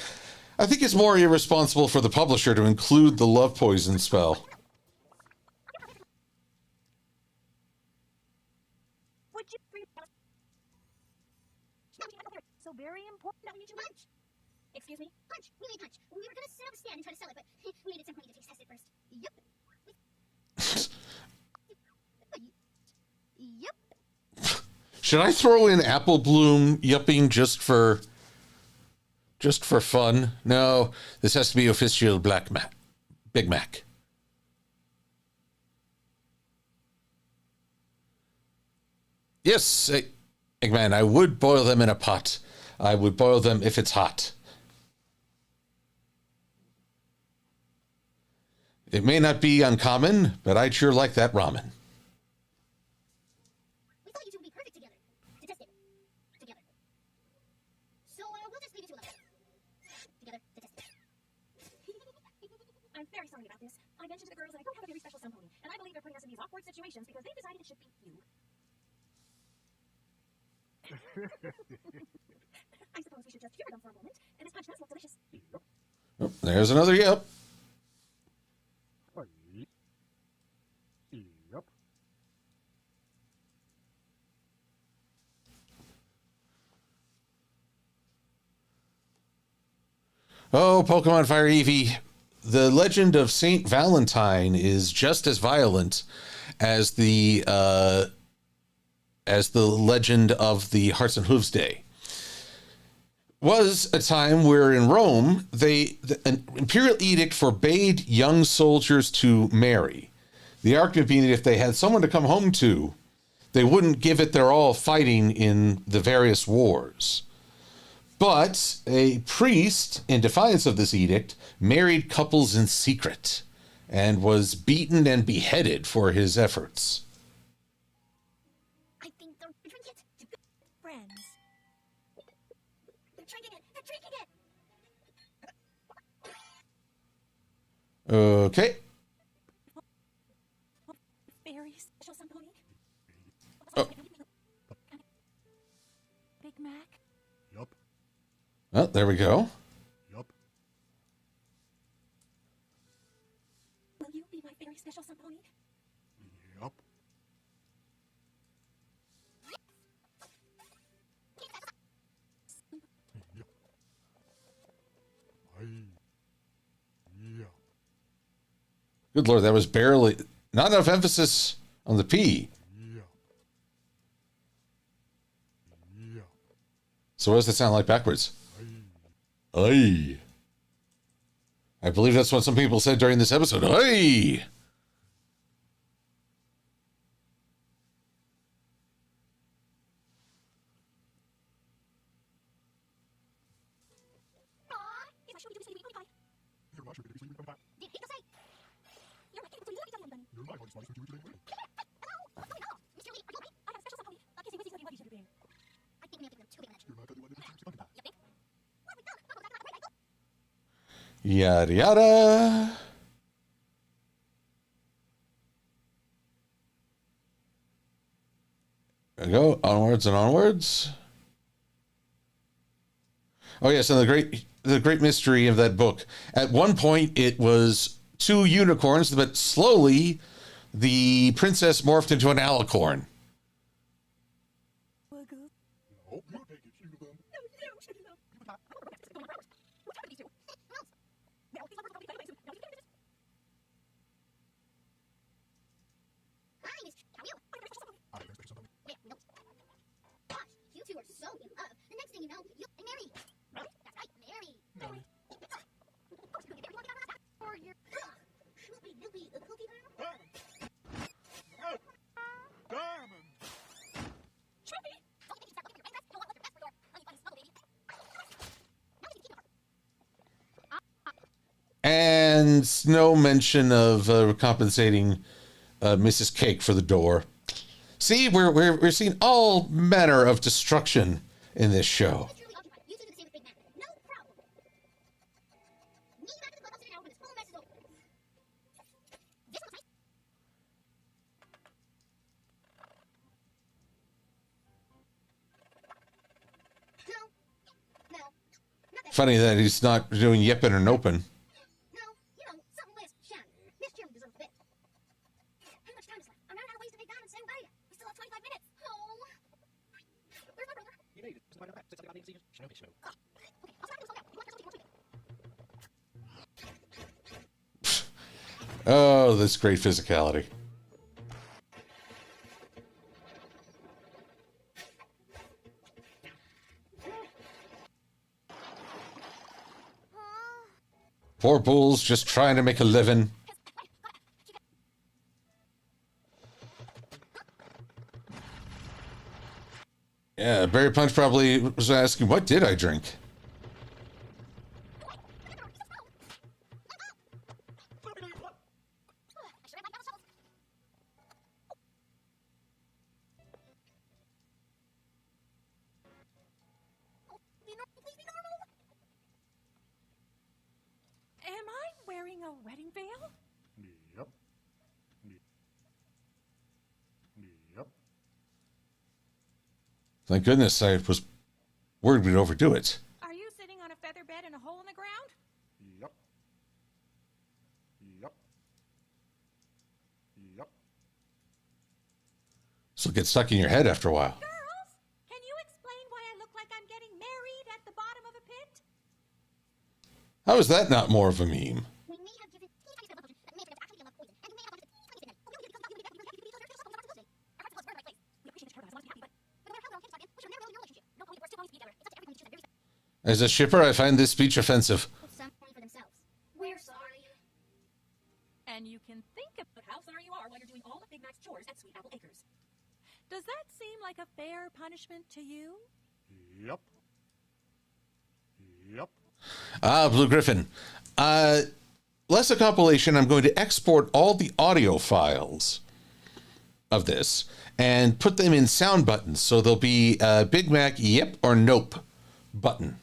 I think it's more irresponsible for the publisher to include the love poison spell. Would you read so very important that we need to Punch! Excuse me? Punch! We made punch. We were gonna set up a stand and try to sell it, but we needed some honey to taste test it first. Yup. Yup. Should I throw in Apple Bloom yupping just for fun? No, this has to be official Big Mac. Yes, Eggman, I would boil them in a pot. I would boil them if it's hot. It may not be uncommon, but I'd sure like that ramen. We thought you two would be perfect together. To test it. Together. So, we'll just leave you two alone. Together to test it. I'm very sorry about this. I mentioned to the girls that I don't have a very special stone pony, and I believe they're putting us in these awkward situations because they've decided it should be you. I suppose we should just hear them for a moment, and this punch does look delicious. Oh, there's another yep. Yep. Oh, Pokemon Fire Eevee. The legend of Saint Valentine is just as violent as the legend of the Hearts and Hooves Day. Was a time where in Rome, an imperial edict forbade young soldiers to marry. The argument being that if they had someone to come home to, they wouldn't give it their all fighting in the various wars. But a priest, in defiance of this edict, married couples in secret and was beaten and beheaded for his efforts. I think they're drinking it. Friends. They're drinking it. They're drinking it. Okay. Very special something. Oh. Big Mac. Yup. Well, there we go. Yup. Will you be my very special something? Yup. Yup. Yeah. Good Lord, that was barely... Not enough emphasis on the P. Yeah. Yeah. So what does that sound like backwards? Aye. I believe that's what some people said during this episode. Aye. If I show you to be 25, You're not sure if you're back. did he say? You're my capable to do You're my hardest smartest to do today. Hello? What's going on? Mr. Lee, are you okay? I have special something. A kissy wissy buddy buddy should be. I think we have to give them 2 big matches. You're not gonna do anything. You think? What have we done? What was that? Right, Yada yada. There we go. Onwards and onwards. Oh yes, and the great mystery of that book. At one point it was 2 unicorns, but slowly the princess morphed into an alicorn. Wuggle. Nope, you take it, you them. No, no, should be no. What happened to these two? Well, these lovers probably fight away soon. Hi, Miss. How are you? My very special something. I think there's something. Wait, no. Gosh, you two are so in love. The next thing you know, you'll be married. Right? That's right, married. Married. Of course, you're going to get married on that. Or you're... Snoopy Doopy, a cookie bar? Diamond! Trippy. Don't you think you start looking for your ring dress? You know what? What's your best for your honey bunny snuggle baby? Now we can keep it. And no mention of compensating Mrs. Cake for the door. See, we're seeing all manner of destruction in this show. Truly occupied. You two do the same with Big Mac. No problem. Meet you back at the club upstairs now when this whole mess is over. This one's nice. No. No. Not that. Funny that he's not doing yippin' or nopin'. No. You know, something with Shannon. Miss Jim deserves a bit. How much time is left? I'm running out of ways to make diamonds. Say bye. We still have 25 minutes. Oh. Where's my brother? You need it. Just find out back. Just like I didn't see you. Show me, show. Okay, I'll start with this one now. You want to Oh, this great physicality. Poor Bull's just trying to make a living. Yeah, Barry Punch probably was asking, what did I drink? Am I wearing a wedding veil? Yep. Yep. Thank goodness I was worried we'd overdo it. Are you sitting on a feather bed in a hole in the ground? Yep. Yep. Yep. This will get stuck in your head after a while. Girls, can you explain why I look like I'm getting married at the bottom of a pit? How is that not more of a meme? We may have given teeny tiny spell potion that may have actually unlocked poison, and we may have unlocked it tiny spin. Oh, we will be because our face. We appreciate Mr. Turtle has wanted to be happy, but no matter how long kids talk in, we should never really relationship. No point, we're still going to be together. It's up to everyone to choose that very. As a shipper, I find this speech offensive. Some only for themselves. We're sorry. And you can think about how sorry you are while you're doing all of Big Mac's chores at Sweet Apple Acres. Does that seem like a fair punishment to you? Yep. Yep. Ah, Blue Griffin. Less a compilation. I'm going to export all the audio files of this and put them in sound buttons. So there'll be a Big Mac yep or nope button.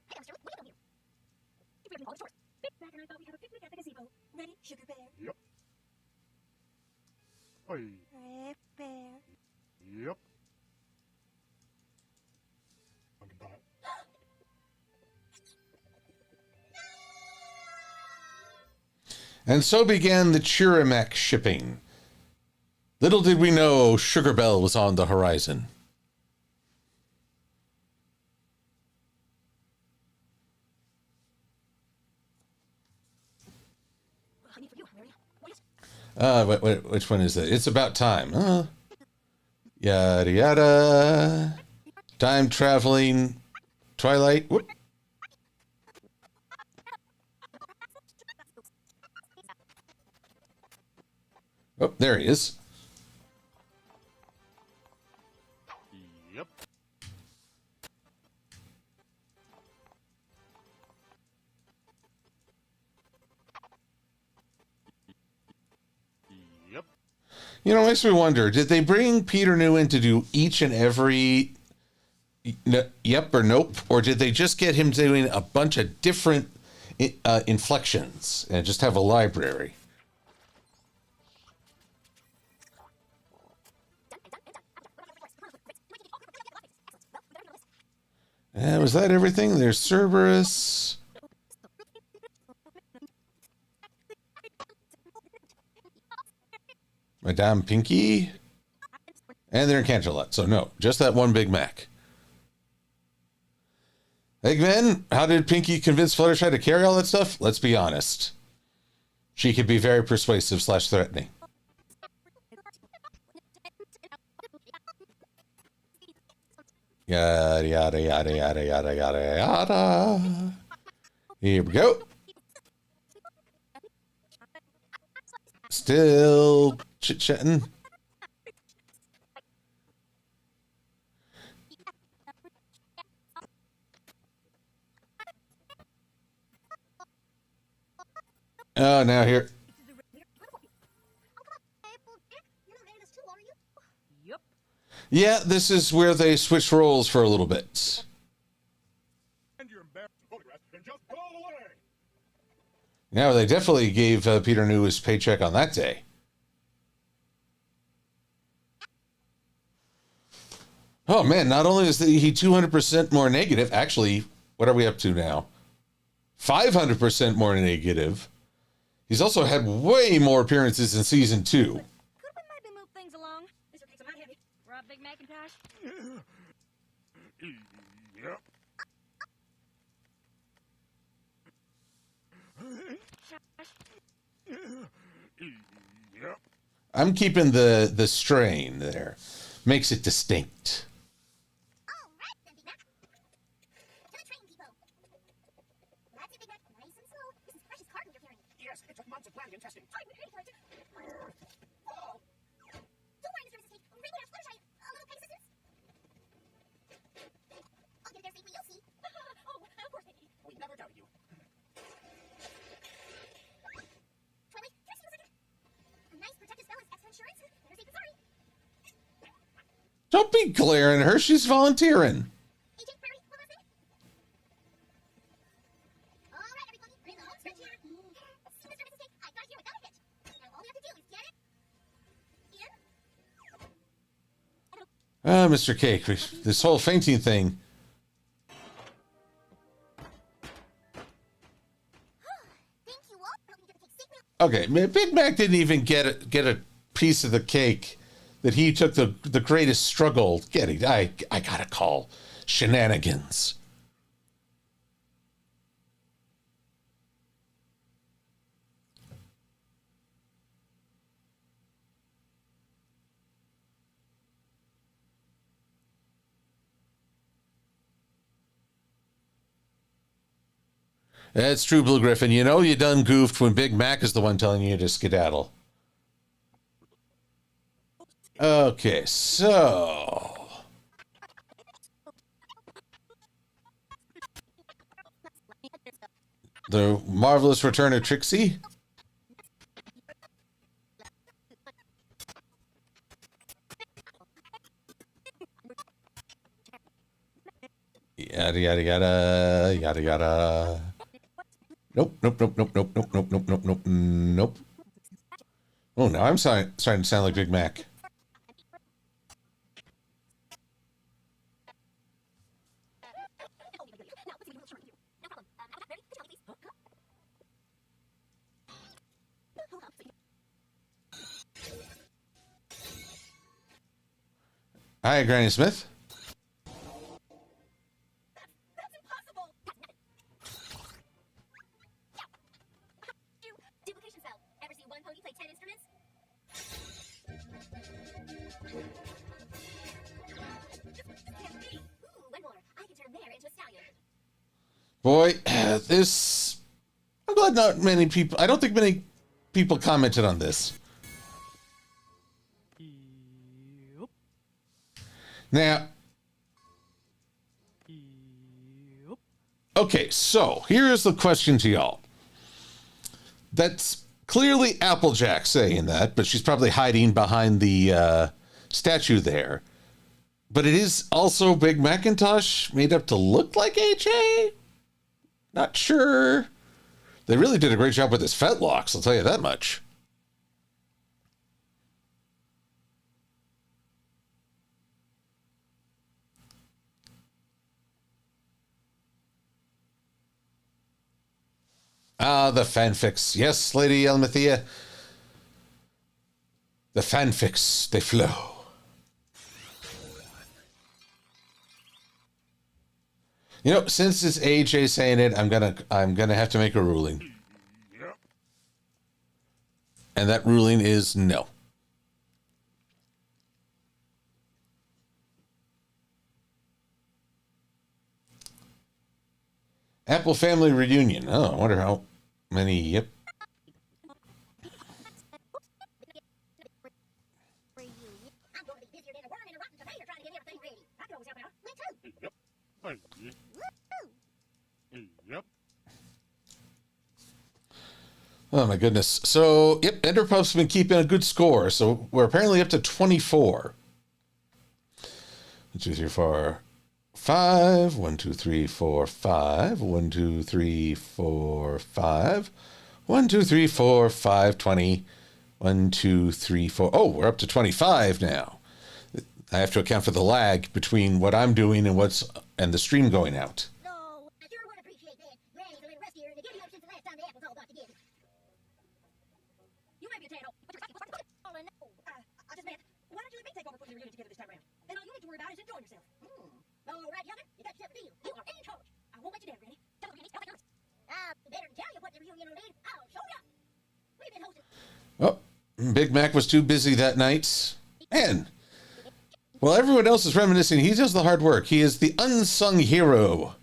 Hey, Mr. What are you doing here? You forgot me all the chores. Big Mac and I thought we'd have a picnic at the gazebo. Ready, Sugar Bear? Yep. Hey. Bear. Yep. Pumpkin pie. And so began the Chiramek shipping. Little did we know Sugar Bell was on the horizon. Honey, for you, Mary. Wait. Which one is that? It's about time. Yada yada. Time traveling. Twilight. Whoop. Oh, there he is. Yep. Yep. You know, it makes me wonder, did they bring Peter New in to do each and every yep or nope? Or did they just get him doing a bunch of different inflections and just have a library? Was that everything? There's Cerberus. Madame Pinky. And they're in Canterlot. So no, just that one Big Mac. Eggman, how did Pinky convince Fluttershy to carry all that stuff? Let's be honest. She could be very persuasive / threatening. Yada, yada, yada, yada, yada, yada, yada. Here we go. Still chit-chatting. Oh, now here. Yep. Yeah, this is where they switch roles for a little bit. And your embarrassing photograph and just go away. Now, they definitely gave Peter New his paycheck on that day. Oh, man, not only is he 200% more negative, actually, what are we up to now? 500% more negative. He's also had way more appearances in season 2. Could we maybe move things along? Mr. Cake's not heavy. Rob Big Macintosh? Yep. Yep. I'm keeping the strain there. Makes it distinct. All right, then, Big Mac. To the train depot. That's it, Big Mac. Nice and slow. This is precious carton you're carrying. Yes, it took months of planning and testing. I'm ready for it. Don't worry, Mr. Mrs. Cake. Bring me our Fluttershy. Little peg assistance. I'll get there safely. You'll see. Oh, of course, Mickey. We never doubted you. Twilight, can I see a second? A nice protective spell is extra insurance. Better safe than sorry. Don't be glaring at her. She's volunteering. AJ, Prairie, one last thing. All right, everybody, we're in the home stretch here. See, Mr. and Mrs. Cake, I got it here without a hitch. Now all we have to do is get it in. Mr. Cake, this whole fainting thing. Thank you all for helping me get the cake safely. Okay, Big Mac didn't even get a piece of the cake that he took the greatest struggle getting. I gotta call shenanigans. That's true, Blue Griffin. You know you done goofed when Big Mac is the one telling you to skedaddle. Okay, so... The marvelous return of Trixie. Yada, yada, yada, yada, yada. Nope, nope, nope, nope, nope, nope, nope, nope, nope, nope, nope. Oh, now I'm starting to sound like Big Mac. Hi, Granny Smith. That's impossible! Duplication cell. Ever see one pony play 10 instruments? Ooh, one more. I can turn a mare into a stallion. Boy, this... I'm glad not many people... I don't think many people commented on this. Eeyup. Now... Eeyup. Okay, so here's the question to y'all. That's clearly Applejack saying that, but she's probably hiding behind the statue there. But it is also Big Macintosh made up to look like AJ? Not sure. They really did a great job with his fetlocks, I'll tell you that much. Ah, the fanfics. Yes, Lady Elmathea. The fanfics, they flow. You know, since it's AJ saying it, I'm gonna have to make a ruling. And that ruling is no. Apple Family Reunion. Oh, I wonder how many. Yep. I'm going to be busier than a worm in a rotten tomato trying to get everything ready. I can always help out. Me too. Yep. Yep. Oh my goodness. So, yep, Enderpuff's been keeping a good score. So we're apparently up to 24. 1, 2, 3, 4, 5. 1, 2, 3, 4, 5. 1, 2, 3, 4, 5. 1, 2, 3, 4, 5, 20. 1, 2, 3, 4. Oh, we're up to 25 now. I have to account for the lag between what I'm doing and the stream going out. No, I sure would appreciate that. Granny's a little rustier and to give you up since the last time the apples all got together. You may be a tad old, but you're all I know. I just meant, why don't you let me take over putting your unit together this time around? Then all you need to worry about is enjoying yourself. All right, younger, you got yourself a deal. You are in charge. I won't let you down, Granny. Tell me, Granny, stop it. Better tell you what the reunion will need. I'll show you. We've been hosting. Oh, Big Mac was too busy that night. Man, while everyone else is reminiscing, he does the hard work. He is the unsung hero.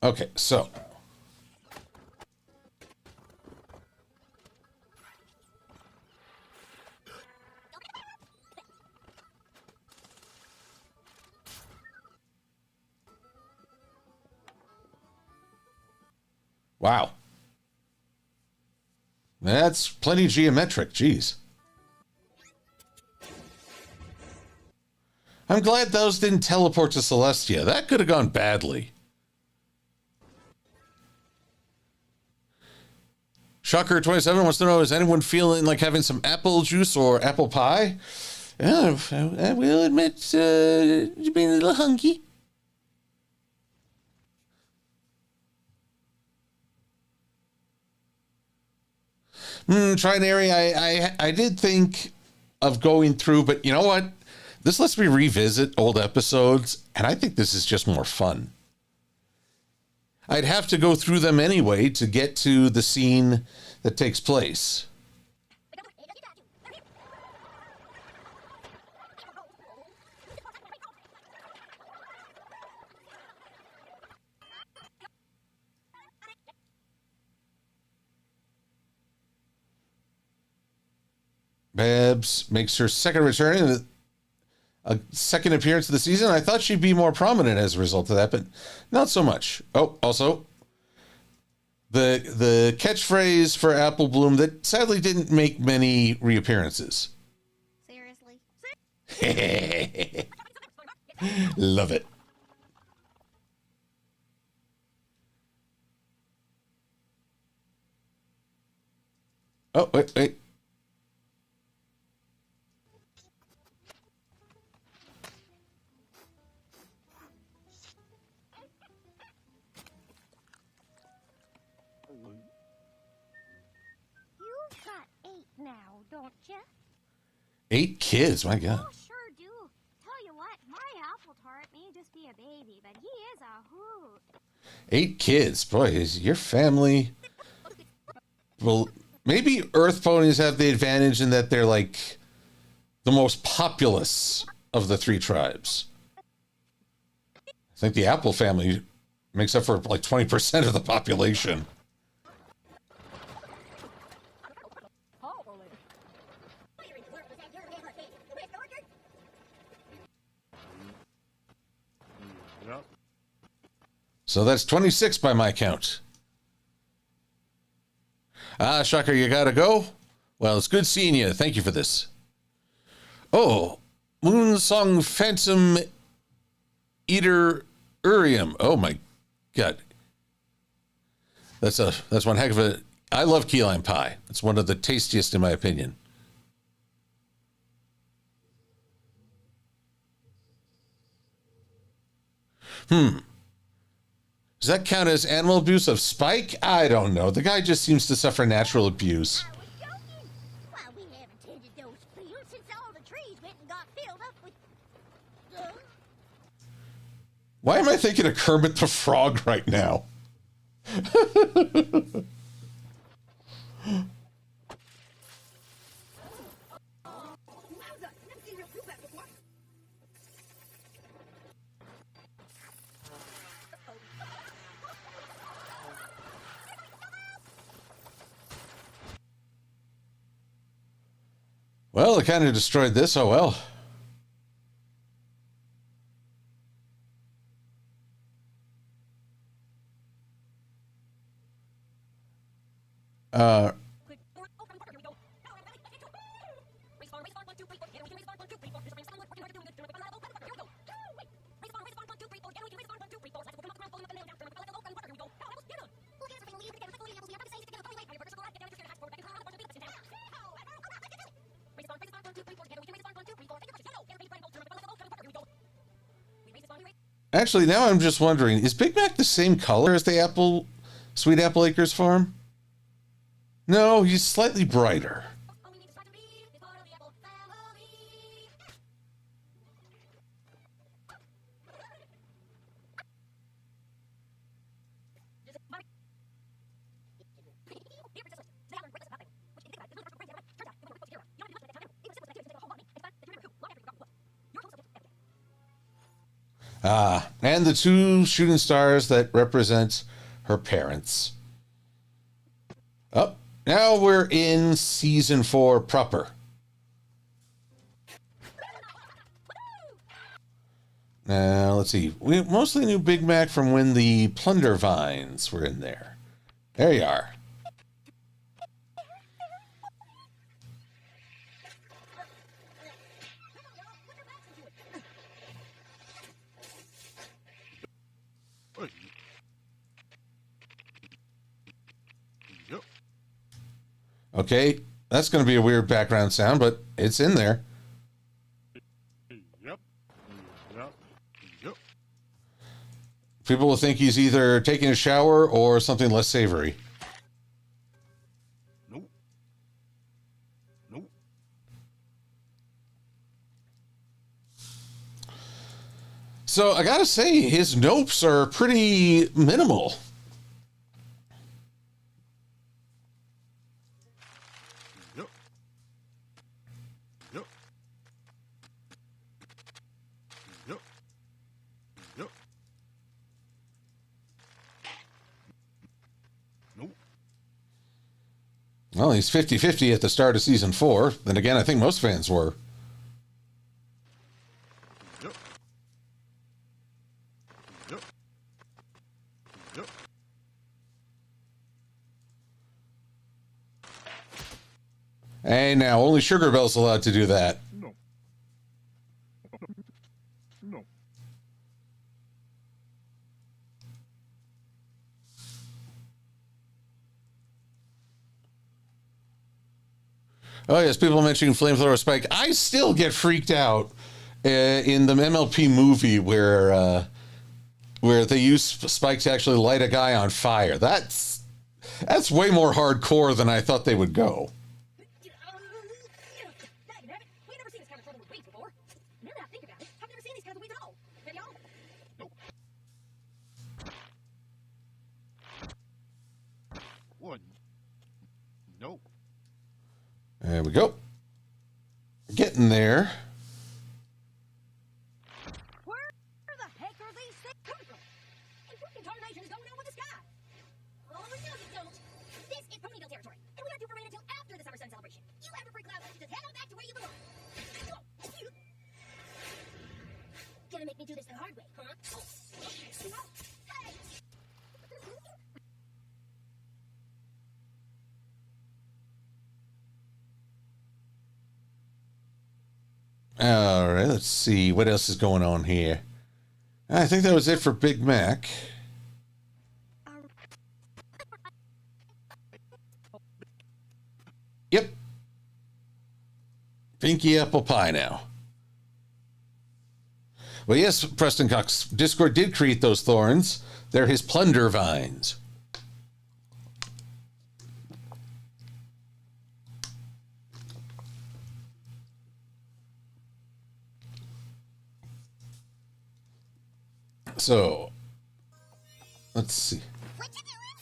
Okay, so. Wow. That's plenty geometric, geez. I'm glad those didn't teleport to Celestia. That could have gone badly. Shocker 27 wants to know, is anyone feeling like having some apple juice or apple pie? I will admit to being a little hungry. Trinary, I did think of going through, but you know what? This lets me revisit old episodes, and I think this is just more fun. I'd have to go through them anyway to get to the scene that takes place. Babs makes her second return in a second appearance of the season. I thought she'd be more prominent as a result of that, but not so much. Oh, also, the catchphrase for Apple Bloom that sadly didn't make many reappearances. Seriously? Love it. Oh, wait. You've got 8 now, don't you? 8 kids, my God. Oh, sure do. Tell you what, my apple tart may just be a baby, but he is a hoot. 8 kids. Boy, is your family... Well, maybe Earth ponies have the advantage in that they're like the most populous of the 3 tribes. I think the Apple family makes up for like 20% of the population. Yep. So that's 26 by my count. Ah, Shocker, you gotta go? Well, it's good seeing you. Thank you for this. Oh, Moonsong Phantom Eater Urium. Oh my God. That's one heck of a... I love key lime pie. It's one of the tastiest in my opinion. Does that count as animal abuse of Spike? I don't know. The guy just seems to suffer natural abuse. Are we joking? Well, we haven't tended those fields since all the trees went and got filled up with... Why am I thinking of Kermit the Frog right now? Well, it kind of destroyed this. Oh, well. Actually, now I'm just wondering, is Big Mac the same color as the Sweet Apple Acres farm? No, he's slightly brighter. Ah, and the 2 shooting stars that represent her parents. Oh, now we're in season 4 proper. Now, let's see. We mostly knew Big Mac from when the Plunder Vines were in there. There you are. Yep. Okay, that's going to be a weird background sound, but it's in there. People will think he's either taking a shower or something less savory. Nope. Nope. So I gotta say, his nopes are pretty minimal. Yep. Yep. Yep. Yep. Nope. Well, he's 50-50 at the start of season 4. Then again, I think most fans were. Yep. Yep. Yep. Hey, now, only Sugar Bell's allowed to do that. No. No. Oh, yes, people mentioning Flamethrower Spike. I still get freaked out in the MLP movie where they use Spike to actually light a guy on fire. That's way more hardcore than I thought they would go. Dagnabbit, we ain't never seen this kind of trouble with weeds before. Now that I think about it, I've never seen these kinds of weeds at all. Have y'all? Nope. One. Nope. There we go. Getting there. Where the heck are these things coming from? And what in tarnation is going on with this guy? Oh, no, you don't. This is ponytail territory, and we don't do parade until after the summer sun celebration. You have a free cloud, just head on back to where you belong. Gonna make me do this the hard way, huh? Hey! All right, let's see. What else is going on here? I think that was it for Big Mac. Yep. Pinky apple pie now. Well, yes, Preston Cox. Discord did create those thorns. They're his plunder vines. So, let's see. What you doing?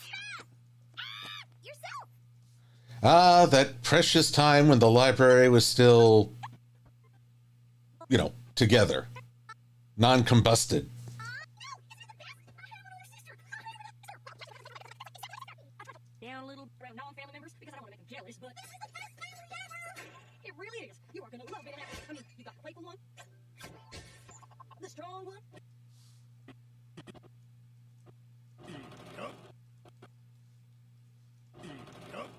Yourself! Ah, that precious time when the library was still, together. Non-combusted. Down a little around non-family members because I don't want to make them jealous, but this is the best family ever! It really is. You are going to love it. I mean, you got the playful one, the strong one, Yup. Yup.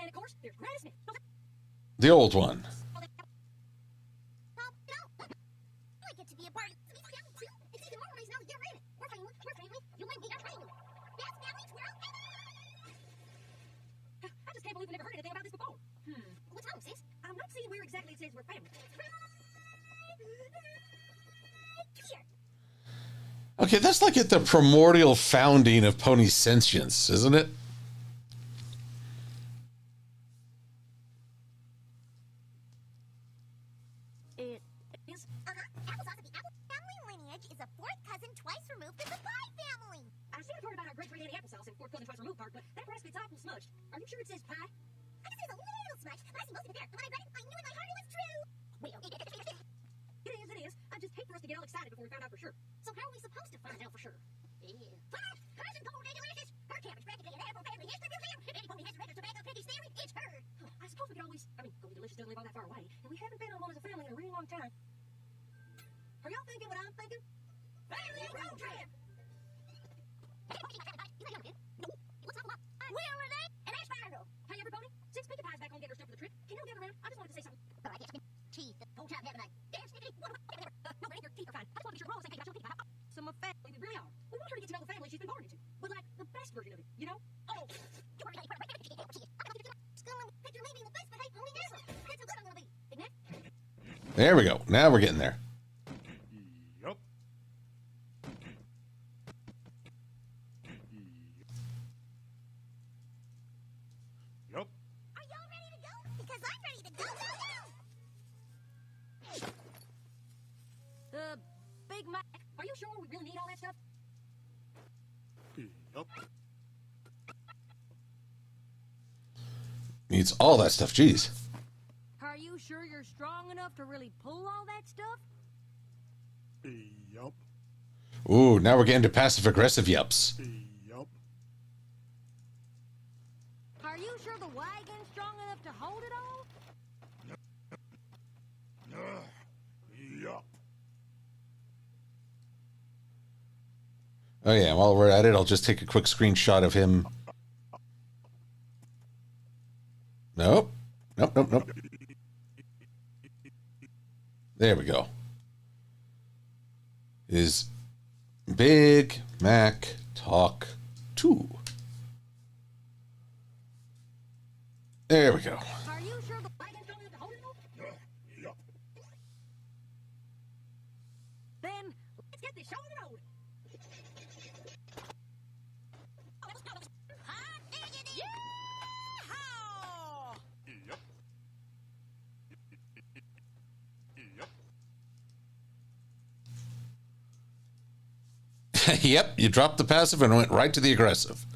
and of course, there's Granny Smith. The old one. I get to be a part of it. It's even more reason now that you're in it. We're family. You and me are family. That's family. We're all family. I just can't believe we never heard anything about this before. What's wrong, sis? I'm not seeing where exactly it says we're family. Here. Okay, that's like at the primordial founding of pony sentience, isn't it? It is. Applesauce of the apple family lineage is a fourth cousin twice removed from the pie family. I seen a part about our great-great Aunt Applesauce and fourth cousin twice removed part, but that rest gets awful smudged. Are you sure it says pie? I guess there's a little smudge, but I see most of it there. But when I read it, I knew in my heart it was true. Well, it is. I just hate for us to get all excited before we find out for sure. So how are we supposed to find out for sure? Cousin Pony Delicious, her cabbage practically an apple family history museum. If any pony has record tobacco piggy's theory, it's her. I suppose we could always, Pony Delicious doesn't live all that far away, and we haven't been on one as a family in a really long time. Are y'all thinking what I'm thinking? Family road trip! Where are they? And that's Spiral. Hey, everybody. Since Pinkie Pie's back on getting her stuff for the trip, can you get around? I just wanted to say something. But I guess teeth the whole time, haven't I? Yes, no, but your teeth are fine. I just want to be sure we're all the same page. I don't think some of family, we really are. We want her to get to know the family she's been born into. But like the best version of it, you know? Oh. School picture me being the best behaved pony ever. That's how good I'm gonna be. Big Mac? There we go. Now we're getting there. Yup. Yup. Are y'all ready to go? Because I'm ready to go. Big Mac, are you sure we really need all that stuff? Yup. Needs all that stuff. Jeez. Are you sure you're strong enough to really pull all that stuff? Yup. Ooh, now we're getting to passive-aggressive yups. Yup. Are you sure the wagon's strong enough to hold it all? Yup. Oh yeah, while we're at it, I'll just take a quick screenshot of him. Nope. Nope, nope, nope. There we go. Is Big Mac Talk 2. There we go. Are you sure the wagon's strong enough to hold it all? Yup. Then let's get this show on the road. Yeehaw! Yup. Yup. Yep, you dropped the passive and went right to the aggressive.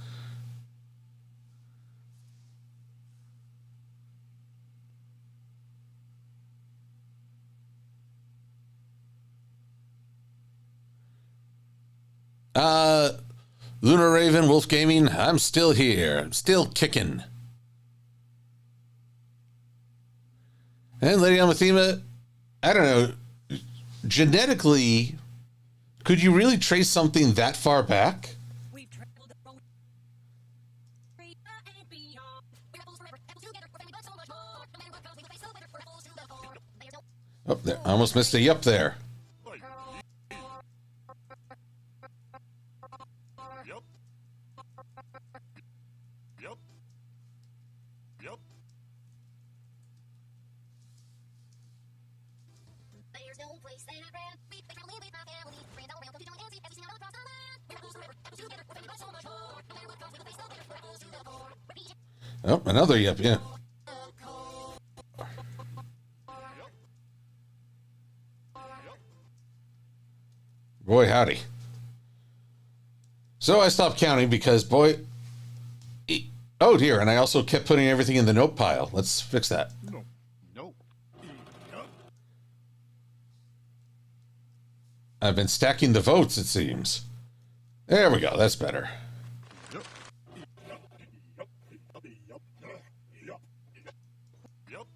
Lunar Raven, Wolf Gaming, I'm still here. I'm still kicking. And Lady Amathema, I don't know, genetically, could you really trace something that far back? We've traveled the road and beyond. We're apples forever, apples together, we're family but so much more. No matter what comes, we will face the weather, we're apples to the core. There's no Oh, there, I almost missed a yup there. Yup. Yup. Yup. There's no place that I'd rather be. They travel with my family. Friends all around, don't you join hands, every single across the land. We're apples forever, apples together, we're family but so much more. No matter what comes, we will face the weather, we're apples to the core. Repeat it. Oh, another yup, yeah. Boy, howdy. So I stopped counting because, boy... Oh, dear, and I also kept putting everything in the note pile. Let's fix that. No. No. Yup. I've been stacking the votes, it seems. There we go, that's better. Yup. Yup. Yup. Yup. Yup. Yup. Yup. Yup.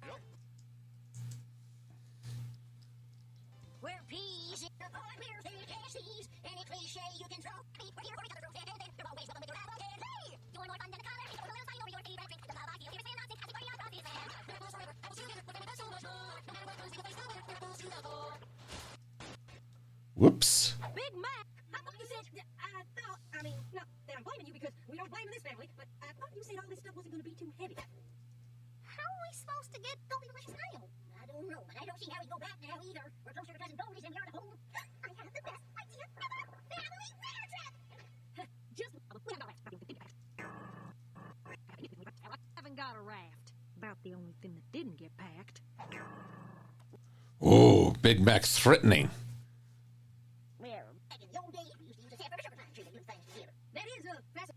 Yup. We're peas in the pod, we're fantasties. Any cliche you can throw. We're here for each other, and you're always welcome to grab a can. Hey, you want more fun than a color? It's a little sign over your favorite drink. The love I feel here is fantastic. I think we're not obvious. We're apples forever, apples together, we're family but so much more. No matter what comes, we will face the weather, we're apples to the core. Whoops. Big Mac, I thought you said, I mean, not that I'm blaming you because we don't blame this family, but I thought you said all this stuff wasn't going to be too heavy. How are we supposed to get all the delicious mayo? I don't know, but I don't see how we go back now either. We're closer to cousin Bodie's than we are to home. I have the best idea ever. Family winter trip. Just, we have no raft. I haven't got a raft. About the only thing that didn't get packed. Oh, Big Mac threatening. Well, back in the old days, we used to use a separate sugar pine tree to do things together. That is a fascinating.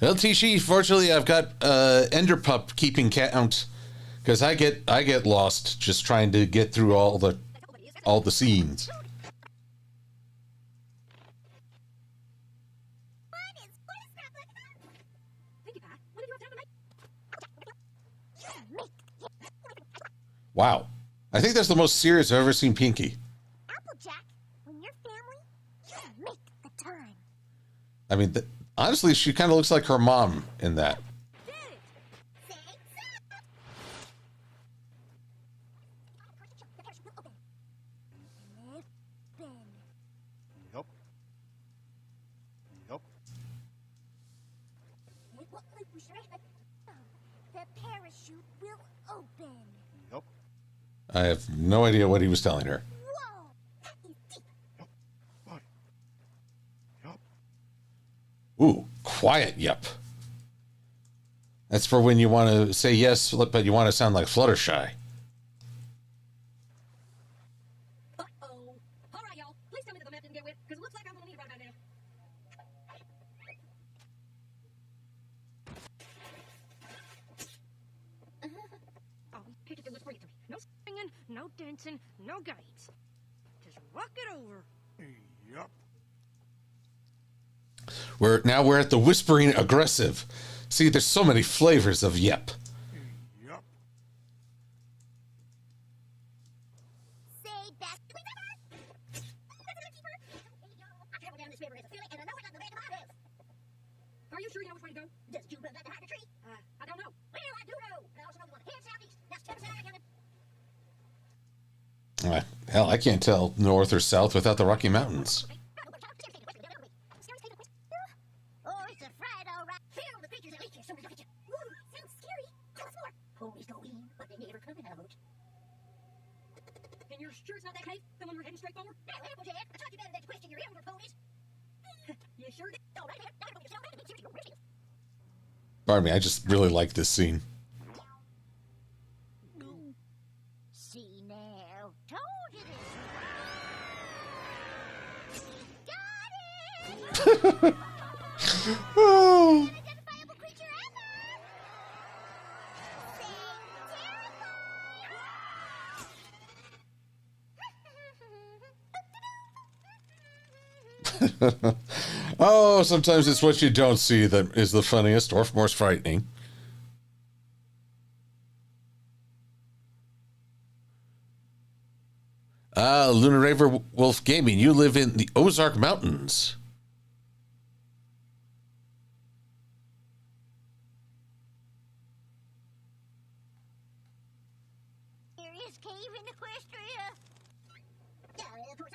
LTC, fortunately, I've got Enderpup keeping count because I get lost just trying to get through all the scenes. What is scrapbook? Thank you, Pat. What did you have time to make? Wow, I think that's the most serious I've ever seen Pinky. Applejack, when you're family, you make the time. I mean, honestly, she kind of looks like her mom in that. Did it? Say so. The parachute will open. Yup. I have no idea what he was telling her. Whoa! That is deep. What? Yup. Ooh, quiet yup. That's for when you want to say yes, but you want to sound like Fluttershy. Uh-oh. All right, y'all. Please tell me that the map didn't get wet, because it looks like I'm going to need it right about now. Oh, pick it till it's bring it to me. No singing, no dancing, no games. Just rock it over. Yup. We're at the whispering aggressive. See, there's so many flavors of yep. Yup. Say best we ever. That's a keeper. Hey, y'all. I traveled down this river as a filly, and I know it like the back of my hoof. Are you sure you know which way to go? Does June run back behind the tree? I don't know. Well, I do know. I also know the one head southeast. That's 10 I counted. Hell, I can't tell north or south without the Rocky Mountains. Oh, it's a fright, all right. Feel the creatures that leech you. Somebody look at you. Ooh, sounds scary. Tell us more. Ponies go in, but they never come out. And you're sure it's not that cave? The one we're heading straight forward? Now, Applejack, I taught you better than to question your elder ponies. You sure did. All right, man. Now we're going to show them. Seriously, go riches. Pardon me, I just really like this scene. See now, told you this. Got it! Oh. Unidentifiable creature ever! Say terrifying! Oh, sometimes it's what you don't see that is the funniest or most frightening. Lunar Raver Wolf Gaming, you live in the Ozark Mountains. Serious cave in Equestria. Yeah, of course.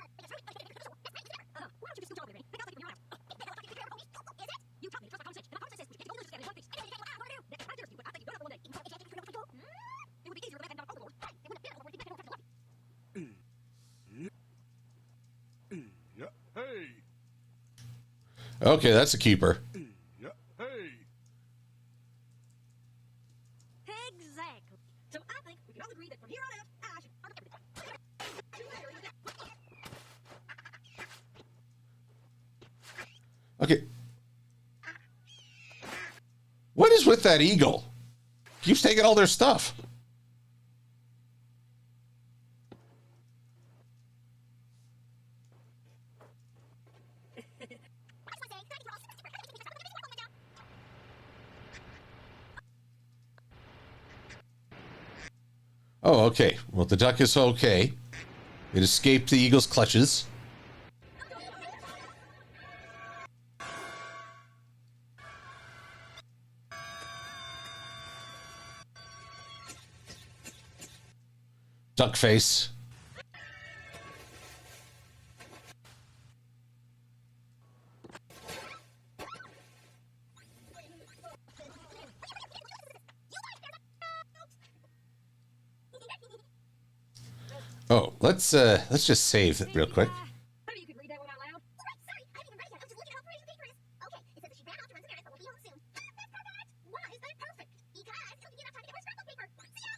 Why don't you just talk with me? Think I'll take it when you're out. Is it? You taught me to trust my conversation. And my conversation says we take the oldest together in one piece. And you what I want to do? That's my Thursday, but I think you go one day. It would be easier to let that down overboard. Right, it wouldn't have been overboard. You'd be back in the Yup. Hey. Okay, that's a keeper. Yup. Hey. Exactly. So I think we can all agree that from here on out, I should start everything. Okay. What is with that eagle? Keeps taking all their stuff. Oh, okay. Well, the duck is okay. It escaped the eagle's clutches. Duck face. Oh, let's just save it real quick. Maybe you could read that one out loud. Right, sorry, I haven't even read it yet. I was just looking at how pretty the paper is. Okay, it says that she ran off to run some errands, but will be home soon. That's perfect. Why is that perfect? Because it'll give you enough time to get my scrapbook paper. See ya!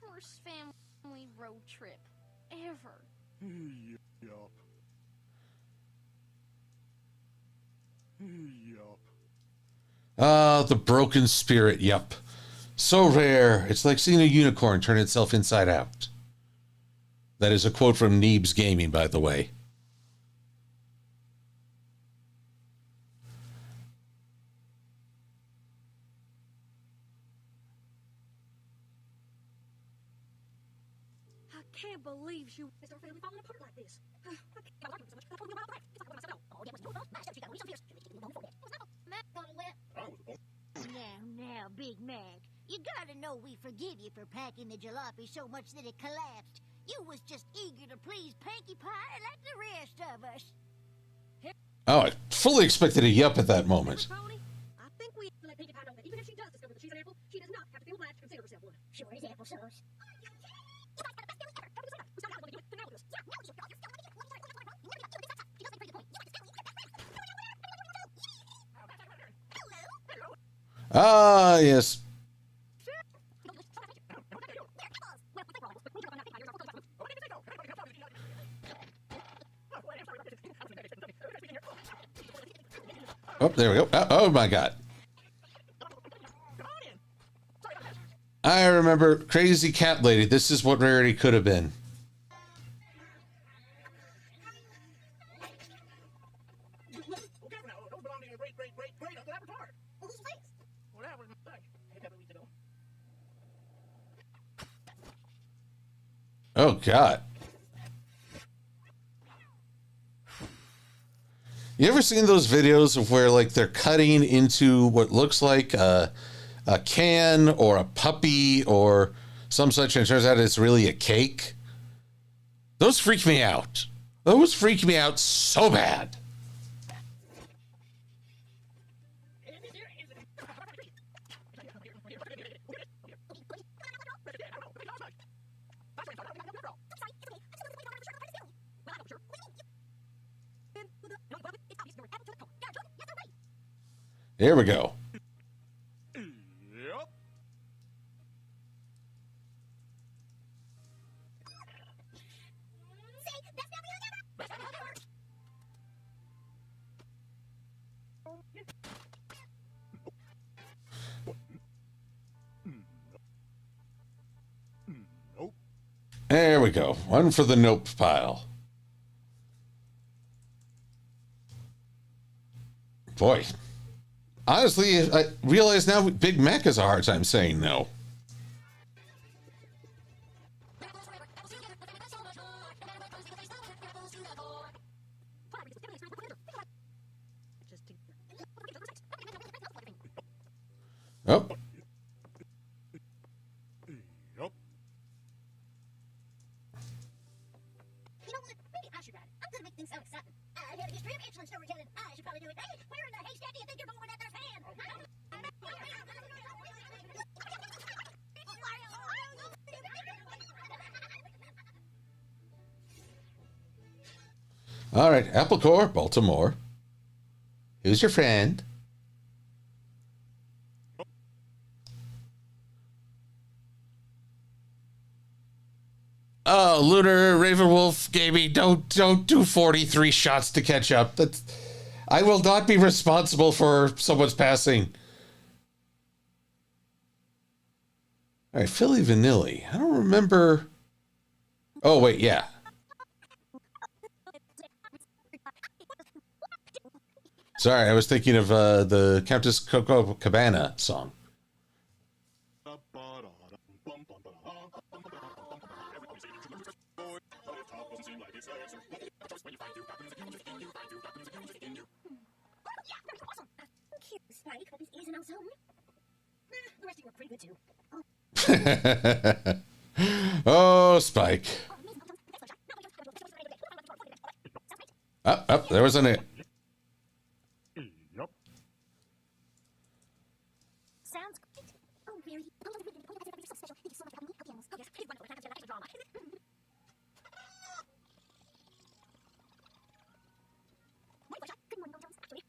Worst family road trip ever. Yup. Yup. Ah, the broken spirit, yup. So rare. It's like seeing a unicorn turn itself inside out. That is a quote from Neebs Gaming, by the way. I can't believe she is our family falling apart like this. I can't argue so much. I told you about life. It's like myself. Oh, that was no fault. My sister, she got a weasel fierce. She keep me before that. It was no fault. Mac got it wet. Now, Big Mac, you gotta know we forgive you for packing the jalopy so much that it collapsed. You was just eager to please Pinkie Pie like the rest of us. Oh, I fully expected a yup at that moment. Pony, I think we let Pinkie Pie know that consider herself one. Sure is applesauce. Ah, yes. Oh, there we go. Oh my God. I remember Crazy Cat Lady. This is what Rarity could have been. Oh God. You ever seen those videos of where like they're cutting into what looks like a can or a puppy or some such, and it turns out it's really a cake? Those freak me out. Those freak me out so bad. Here we go. Yep. Nope. There we go. One for the nope pile. Boy. Honestly, I realize now Big Mac has a hard time saying no. Oh. Yep. You know what? Maybe I should write it. I'm gonna make things sound exciting. I have a history of excellent storytelling. I should probably do it. Hey, where in the haystack do you think you're going with that there fan? All right, Apple Core, Baltimore. Who's your friend? Oh, Lunar Ravenwolf Gaming, don't do 43 shots to catch up. I will not be responsible for someone's passing. All right, Philly Vanilli. I don't remember. Oh, wait, yeah. Sorry, I was thinking of the Countess Coco Cabana song. Cute, Spike, but his ears are now sewn. The rest of you were pretty good too. Oh, Spike. Oh, there was an it. Yep. Sounds great. Oh, really? That's so special. Thank you so much for having me. Okay, oh, yes, please run over. I have extra drama. Good morning, Jones. Actually.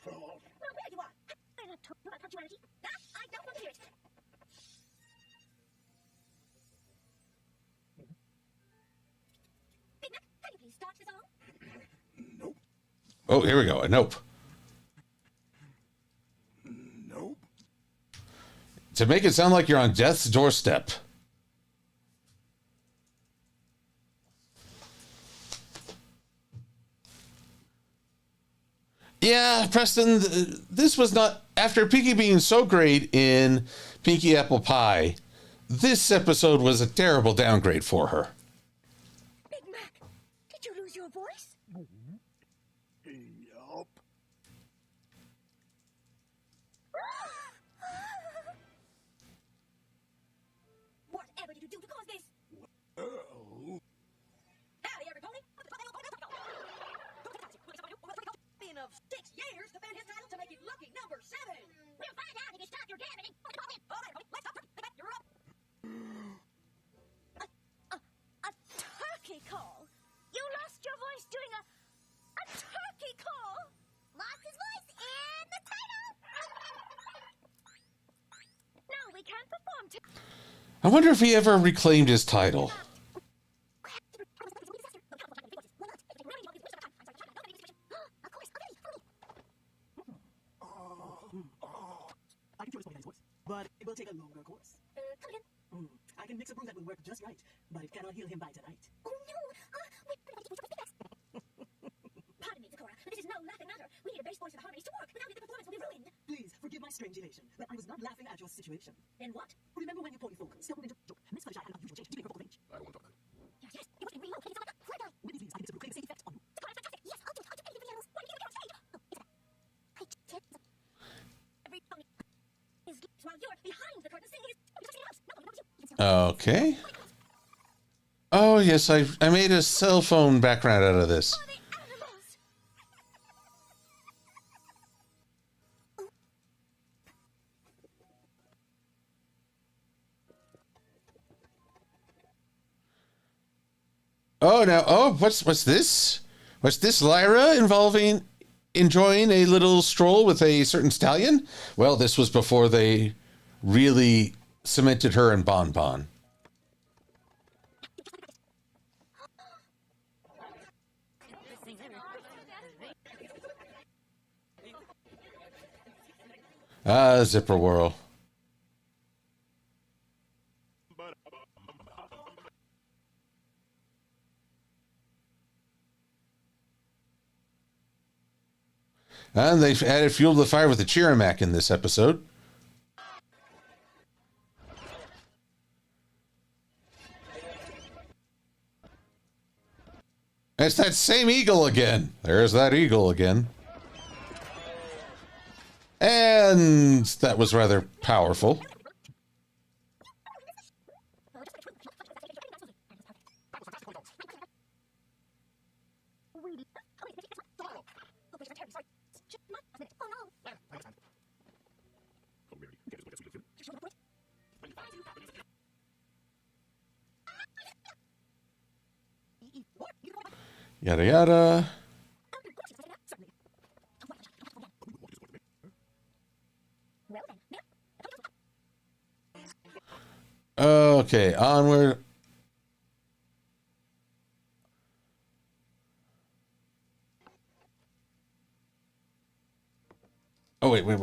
Well, where you are? I told you about punctuality. I don't want to hear it. Big Mac, can you please start the song? Nope. Oh, here we go. A nope. Nope. To make it sound like you're on death's doorstep. Yeah, Preston, this was not, after Pinky being so great in Pinky Apple Pie, this episode was a terrible downgrade for her. Big Mac, did you lose your voice? Yup. Whatever did you do to cause this? Oh. Howdy, everybody. Of 6 years to defend his title to make it lucky number 7. We'll find out if you stop I wonder if he ever reclaimed his title. I can cure this Pokemon's voice, but it will take a longer course. Come again? I can mix a brew that will work just right, but it cannot heal him by tonight. Oh no! Wait, pardon me, Zakora, but this is no laughing matter. We need a bass voice for the harmonies to work. Without it, the performance will be ruined. Please, forgive my strange elation, but I was not laughing at your situation. Then what? Remember when your ponyfolk stumbled into joke? Miss Fluttershy had an unusual change to her vocal range. I won't talk about it. Yes, it was relocated to like a further. Whitney believes I can mix a brew claim the same effect on you. Zakora, fantastic. Yes, I'll do anything for the animals. Why do you give it a Oh, it's I can't. Every pony is while you're behind the curtain singing. Okay. Oh, yes, I made a cell phone background out of this. Oh, now, what's this? What's this, Lyra, enjoying a little stroll with a certain stallion? Well, this was before they really cemented her and Bon Bon. Ah, Zipper Whirl. And they've added fuel to the fire with the Chirimac in this episode. It's that same eagle again. There's that eagle again. And that was rather powerful. Yada yada. Okay, onward. Oh, wait. We must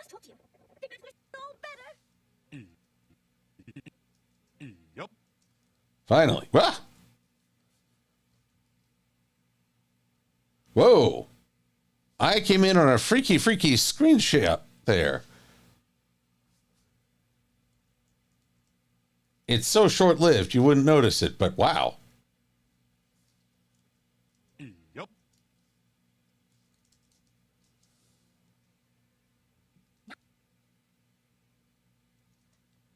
talk to you. Big Mac will better. Yup. Finally. Ah! Whoa. I came in on a freaky screen shot there. It's so short-lived, you wouldn't notice it, but wow. Yup.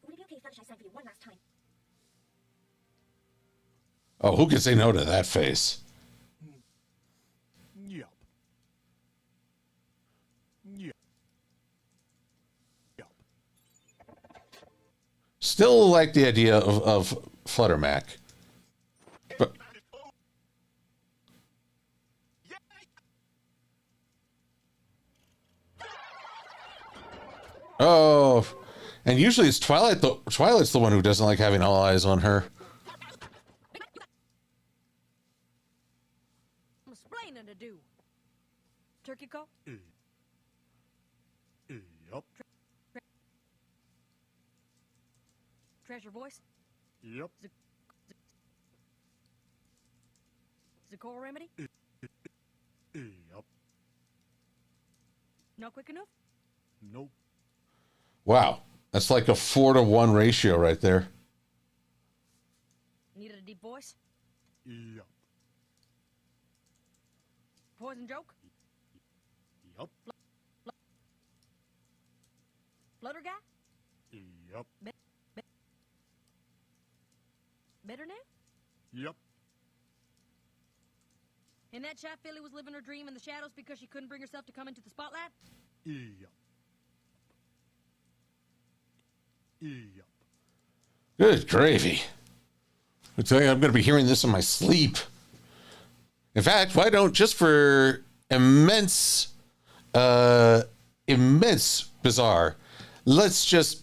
Would it be okay if Fluttershy sang for you one last time? Oh, who can say no to that face? Yup. Yup. Yup. Still like the idea of Fluttermac. But oh, and usually it's Twilight. Twilight's the one who doesn't like having all eyes on her. I'm explaining to do. Turkey call? Yup. Treasure voice? Yup. Zakora remedy? Yup. Not quick enough? Nope. Wow, that's like a 4-to-1 ratio right there. Needed a deep voice? Yup. Poison joke? Yup. Flutter guy? Yup. Better now? Yup. And that chat filly was living her dream in the shadows because she couldn't bring herself to come into the spotlight? Yup. Yup. Good gravy. I tell you, I'm going to be hearing this in my sleep. In fact, why don't, just for immense bizarre, let's just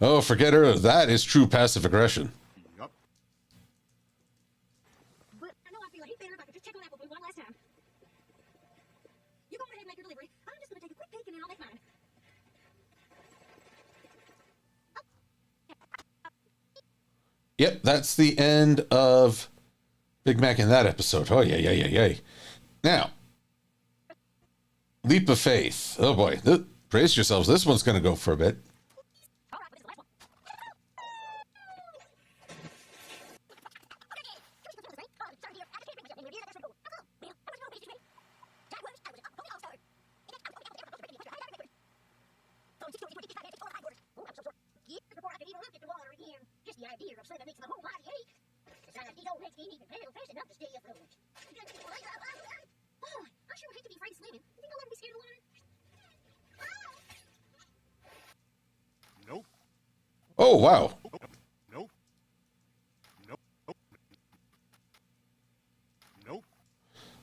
Oh, forget her. That is true passive aggression. Yup. But I know I feel a heap better if I could just check on Apple Blue one last time. You go ahead and make your delivery. I'm just gonna take a quick peek and then I'll make mine. Yep, that's the end of Big Mac in that episode. Oh, yeah. Now, leap of faith. Oh, boy. Brace yourselves. This one's going to go for a bit. All right, but this is the last one. Before I could even look at the water again, just the idea of something that makes my whole body ache. Besides, these old legs can't even pedal fast enough to stay afloat. Oh, I sure hate to be afraid of swimming. You think I'll ever be scared of water? Nope. Oh, wow. Nope. Nope. Nope. Nope.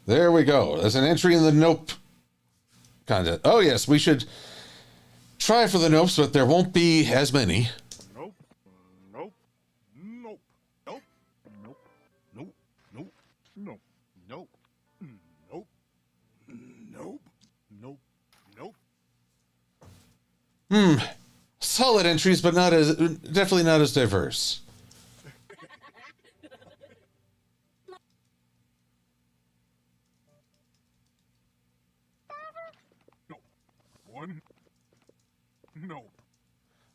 There we go. There's an entry in the nope content. Oh, yes, we should try for the nopes, but there won't be as many. Nope. Nope. Nope. Nope. Nope. Nope. Nope. Nope. Nope. Nope. Nope. Nope. Nope. Solid entries, but definitely not as diverse. Nope. One. Nope.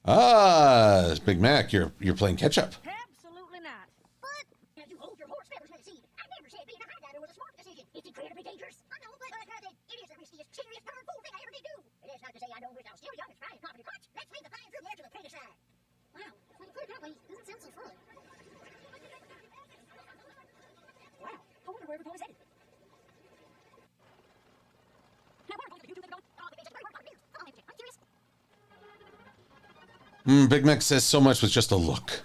Ah, Big Mac, you're playing catch up. Absolutely not. But now you hold your horse, Feathers, see. I never said being a highlighter was a smart decision. It's incredibly dangerous. I know, but it is the riskiest, serious, darn fool thing I ever did do. It is not to say I don't wish I was still young and spry and confident, but let's leave the fine fruit there to the pretty side. Wow, when you put it that way, it doesn't sound so fun. Wow, I wonder where everyone is headed. Now, where are both of you two going? Oh, it's very hard to hear. Oh, I'm curious. Big Mac says so much with just a look.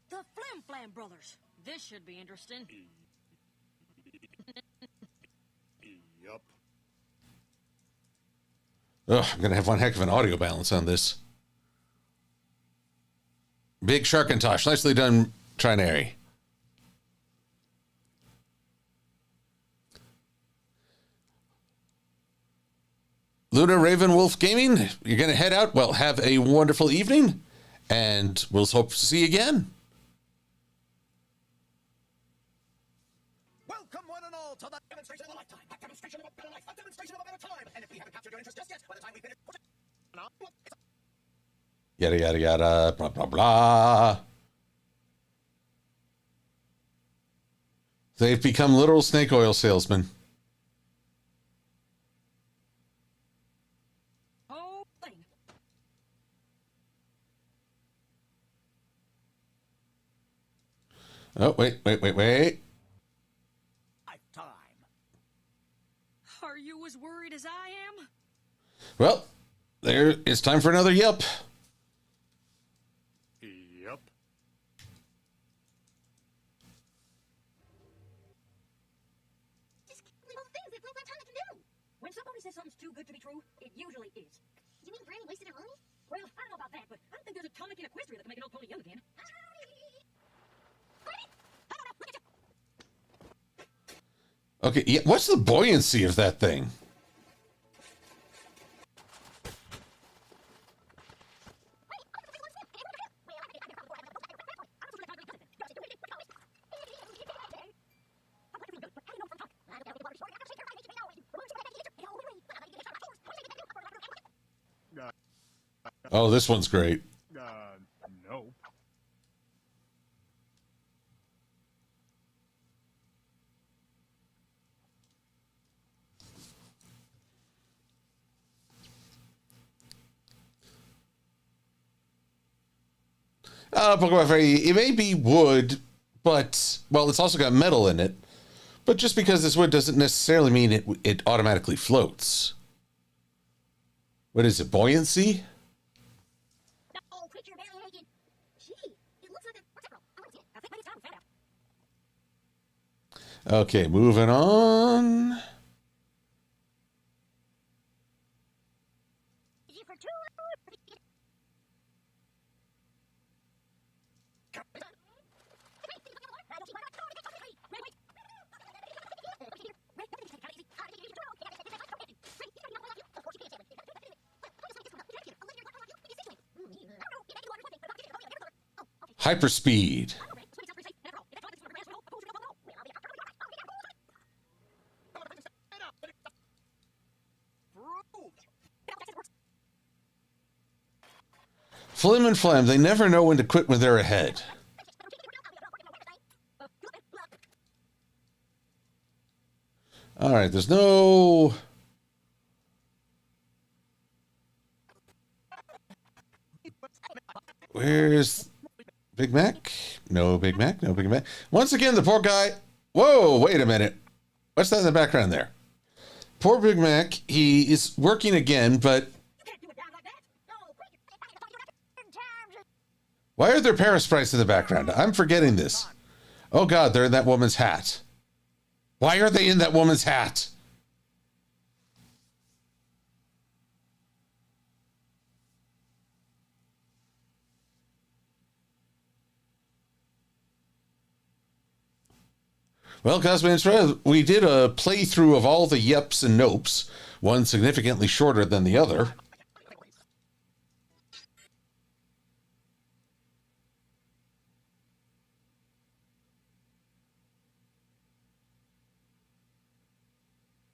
The Flim Flam Brothers. This should be interesting. Yup. Ugh, I'm going to have one heck of an audio balance on this. Big Sharkintosh. Nicely done, Trinary. Luna Raven Wolf Gaming, you're going to head out. Well, have a wonderful evening, and we'll hope to see you again. Welcome one and all to the demonstration of a lifetime. A demonstration of a better life. A demonstration of a better time. And if we haven't captured your interest just yet, by the time we finish... Yada, yada, yada, blah, blah, blah. They've become literal snake oil salesmen. Whole thing. Oh, wait. Lifetime. Are you as worried as I am? Well, it's time for another yelp. Yup. Just can't believe all the things that Flim Flam Tommy can do. When somebody says something's too good to be true, it usually is. You mean Granny wasted her money? Well, I don't know about that, but I think there's a tonic in Equestria that can make an old pony young again. Okay, yeah, what's the buoyancy of that thing? Oh, this one's great. No. Pokemon Fairy, it may be wood, but, well, it's also got metal in it. But just because it's wood doesn't necessarily mean it automatically floats. What is it, buoyancy? No, quit your belly aching. Gee, it looks like a... What's that from? I want to see it. I think maybe it's time we found Okay, moving on. Hyperspeed. Flim and Flam, they never know when to quit when they're ahead. All right, there's no... Where's Big Mac? No Big Mac, no Big Mac. Once again, the poor guy... Whoa, wait a minute. What's that in the background there? Poor Big Mac, he is working again, but... Why are there parasprites in the background? I'm forgetting this. Oh God, they're in that woman's hat. Why are they in that woman's hat? Well, Cosmo, we did a playthrough of all the yeps and nopes, one significantly shorter than the other.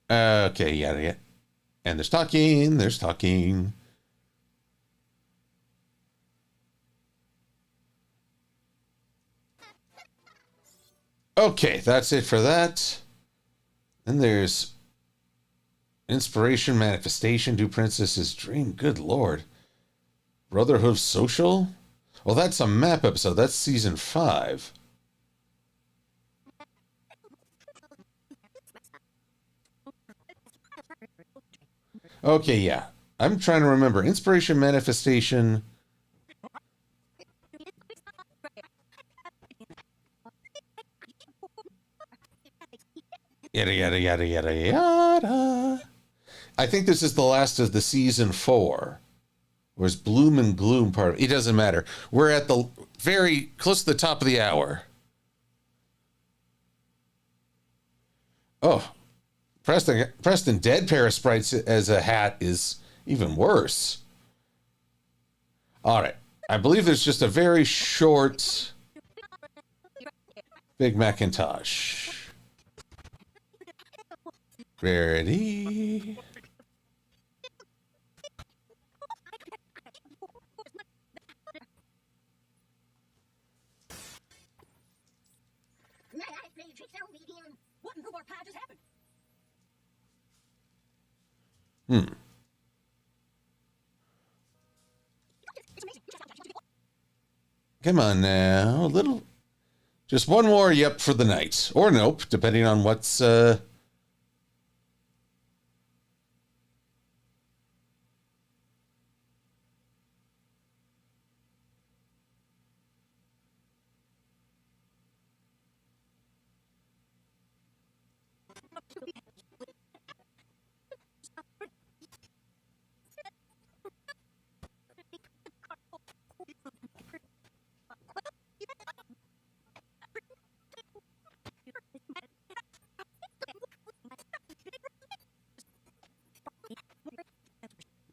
Okay, yeah. And there's talking. Okay, that's it for that. Then there's Inspiration, Manifestation, Do Princess's Dream. Good Lord. Brotherhood Social? Well, that's a map episode. That's season 5. Okay, yeah. I'm trying to remember. Inspiration, Manifestation. Yada, yada, yada, yada, yada. I think this is the last of the season 4. Where's Bloom and Gloom part of it? It doesn't matter. We're at the very close to the top of the hour. Oh, Preston dead parasprites as a hat is even worse. All right. I believe there's just a very short Big Macintosh. Ready? Come on now, just one more yep for the night. Or nope, depending on what's,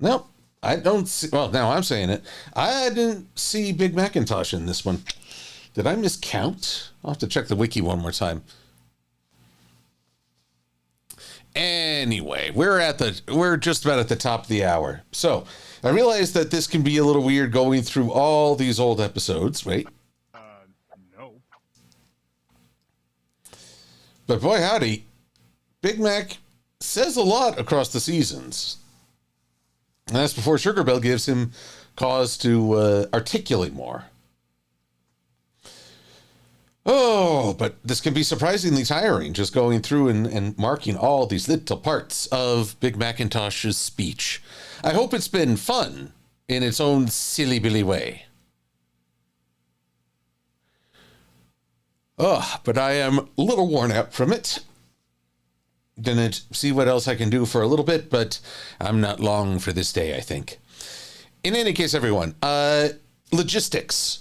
Nope, I don't see. Well, now I'm saying it. I didn't see Big Macintosh in this one. Did I miscount? I'll have to check the wiki one more time. Anyway, we're just about at the top of the hour. So I realize that this can be a little weird going through all these old episodes. Wait. No. But boy, howdy, Big Mac says a lot across the seasons. And that's before Sugar Bell gives him cause to articulate more. Oh, but this can be surprisingly tiring, just going through and marking all these little parts of Big Macintosh's speech. I hope it's been fun in its own silly billy way. But I am a little worn out from it. Gonna see what else I can do for a little bit, but I'm not long for this day, I think. In any case, everyone, logistics.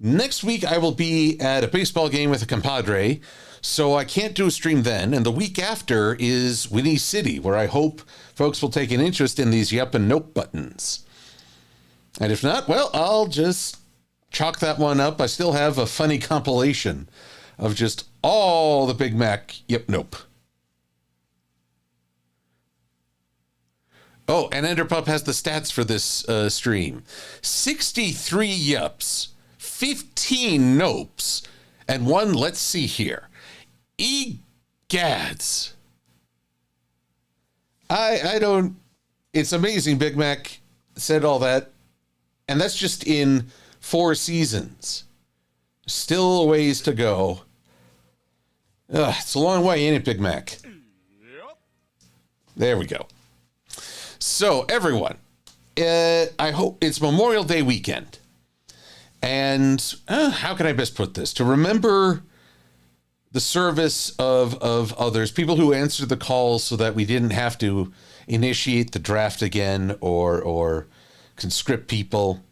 Next week, I will be at a baseball game with a compadre, so I can't do a stream then. And the week after is Whinny City, where I hope folks will take an interest in these Yup and Nope buttons. And if not, well, I'll just chalk that one up. I still have a funny compilation of just all the Big Mac Yup Nope. Oh, and Enderpup has the stats for this stream. 63 Yups, 15 Nopes, and one, let's see here, Egads. I don't, it's amazing Big Mac said all that, and that's just in 4 seasons. Still a ways to go. It's a long way, ain't it, Big Mac? Yep. There we go. So, everyone, I hope it's Memorial Day weekend. And how can I best put this? To remember the service of others, people who answered the calls so that we didn't have to initiate the draft again or conscript people.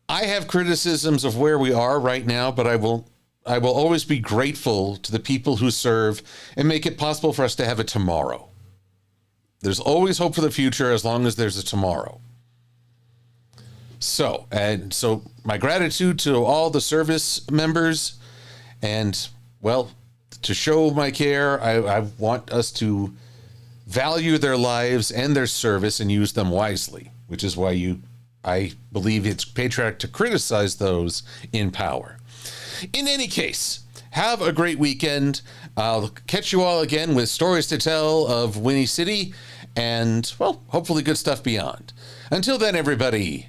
I have criticisms of where we are right now, but I will always be grateful to the people who serve and make it possible for us to have a tomorrow. There's always hope for the future as long as there's a tomorrow. So my gratitude to all the service members, and, well, to show my care, I want us to value their lives and their service and use them wisely, which is why I believe it's patriotic to criticize those in power. In any case, have a great weekend. I'll catch you all again with stories to tell of Whinny City and, well, hopefully good stuff beyond. Until then, everybody,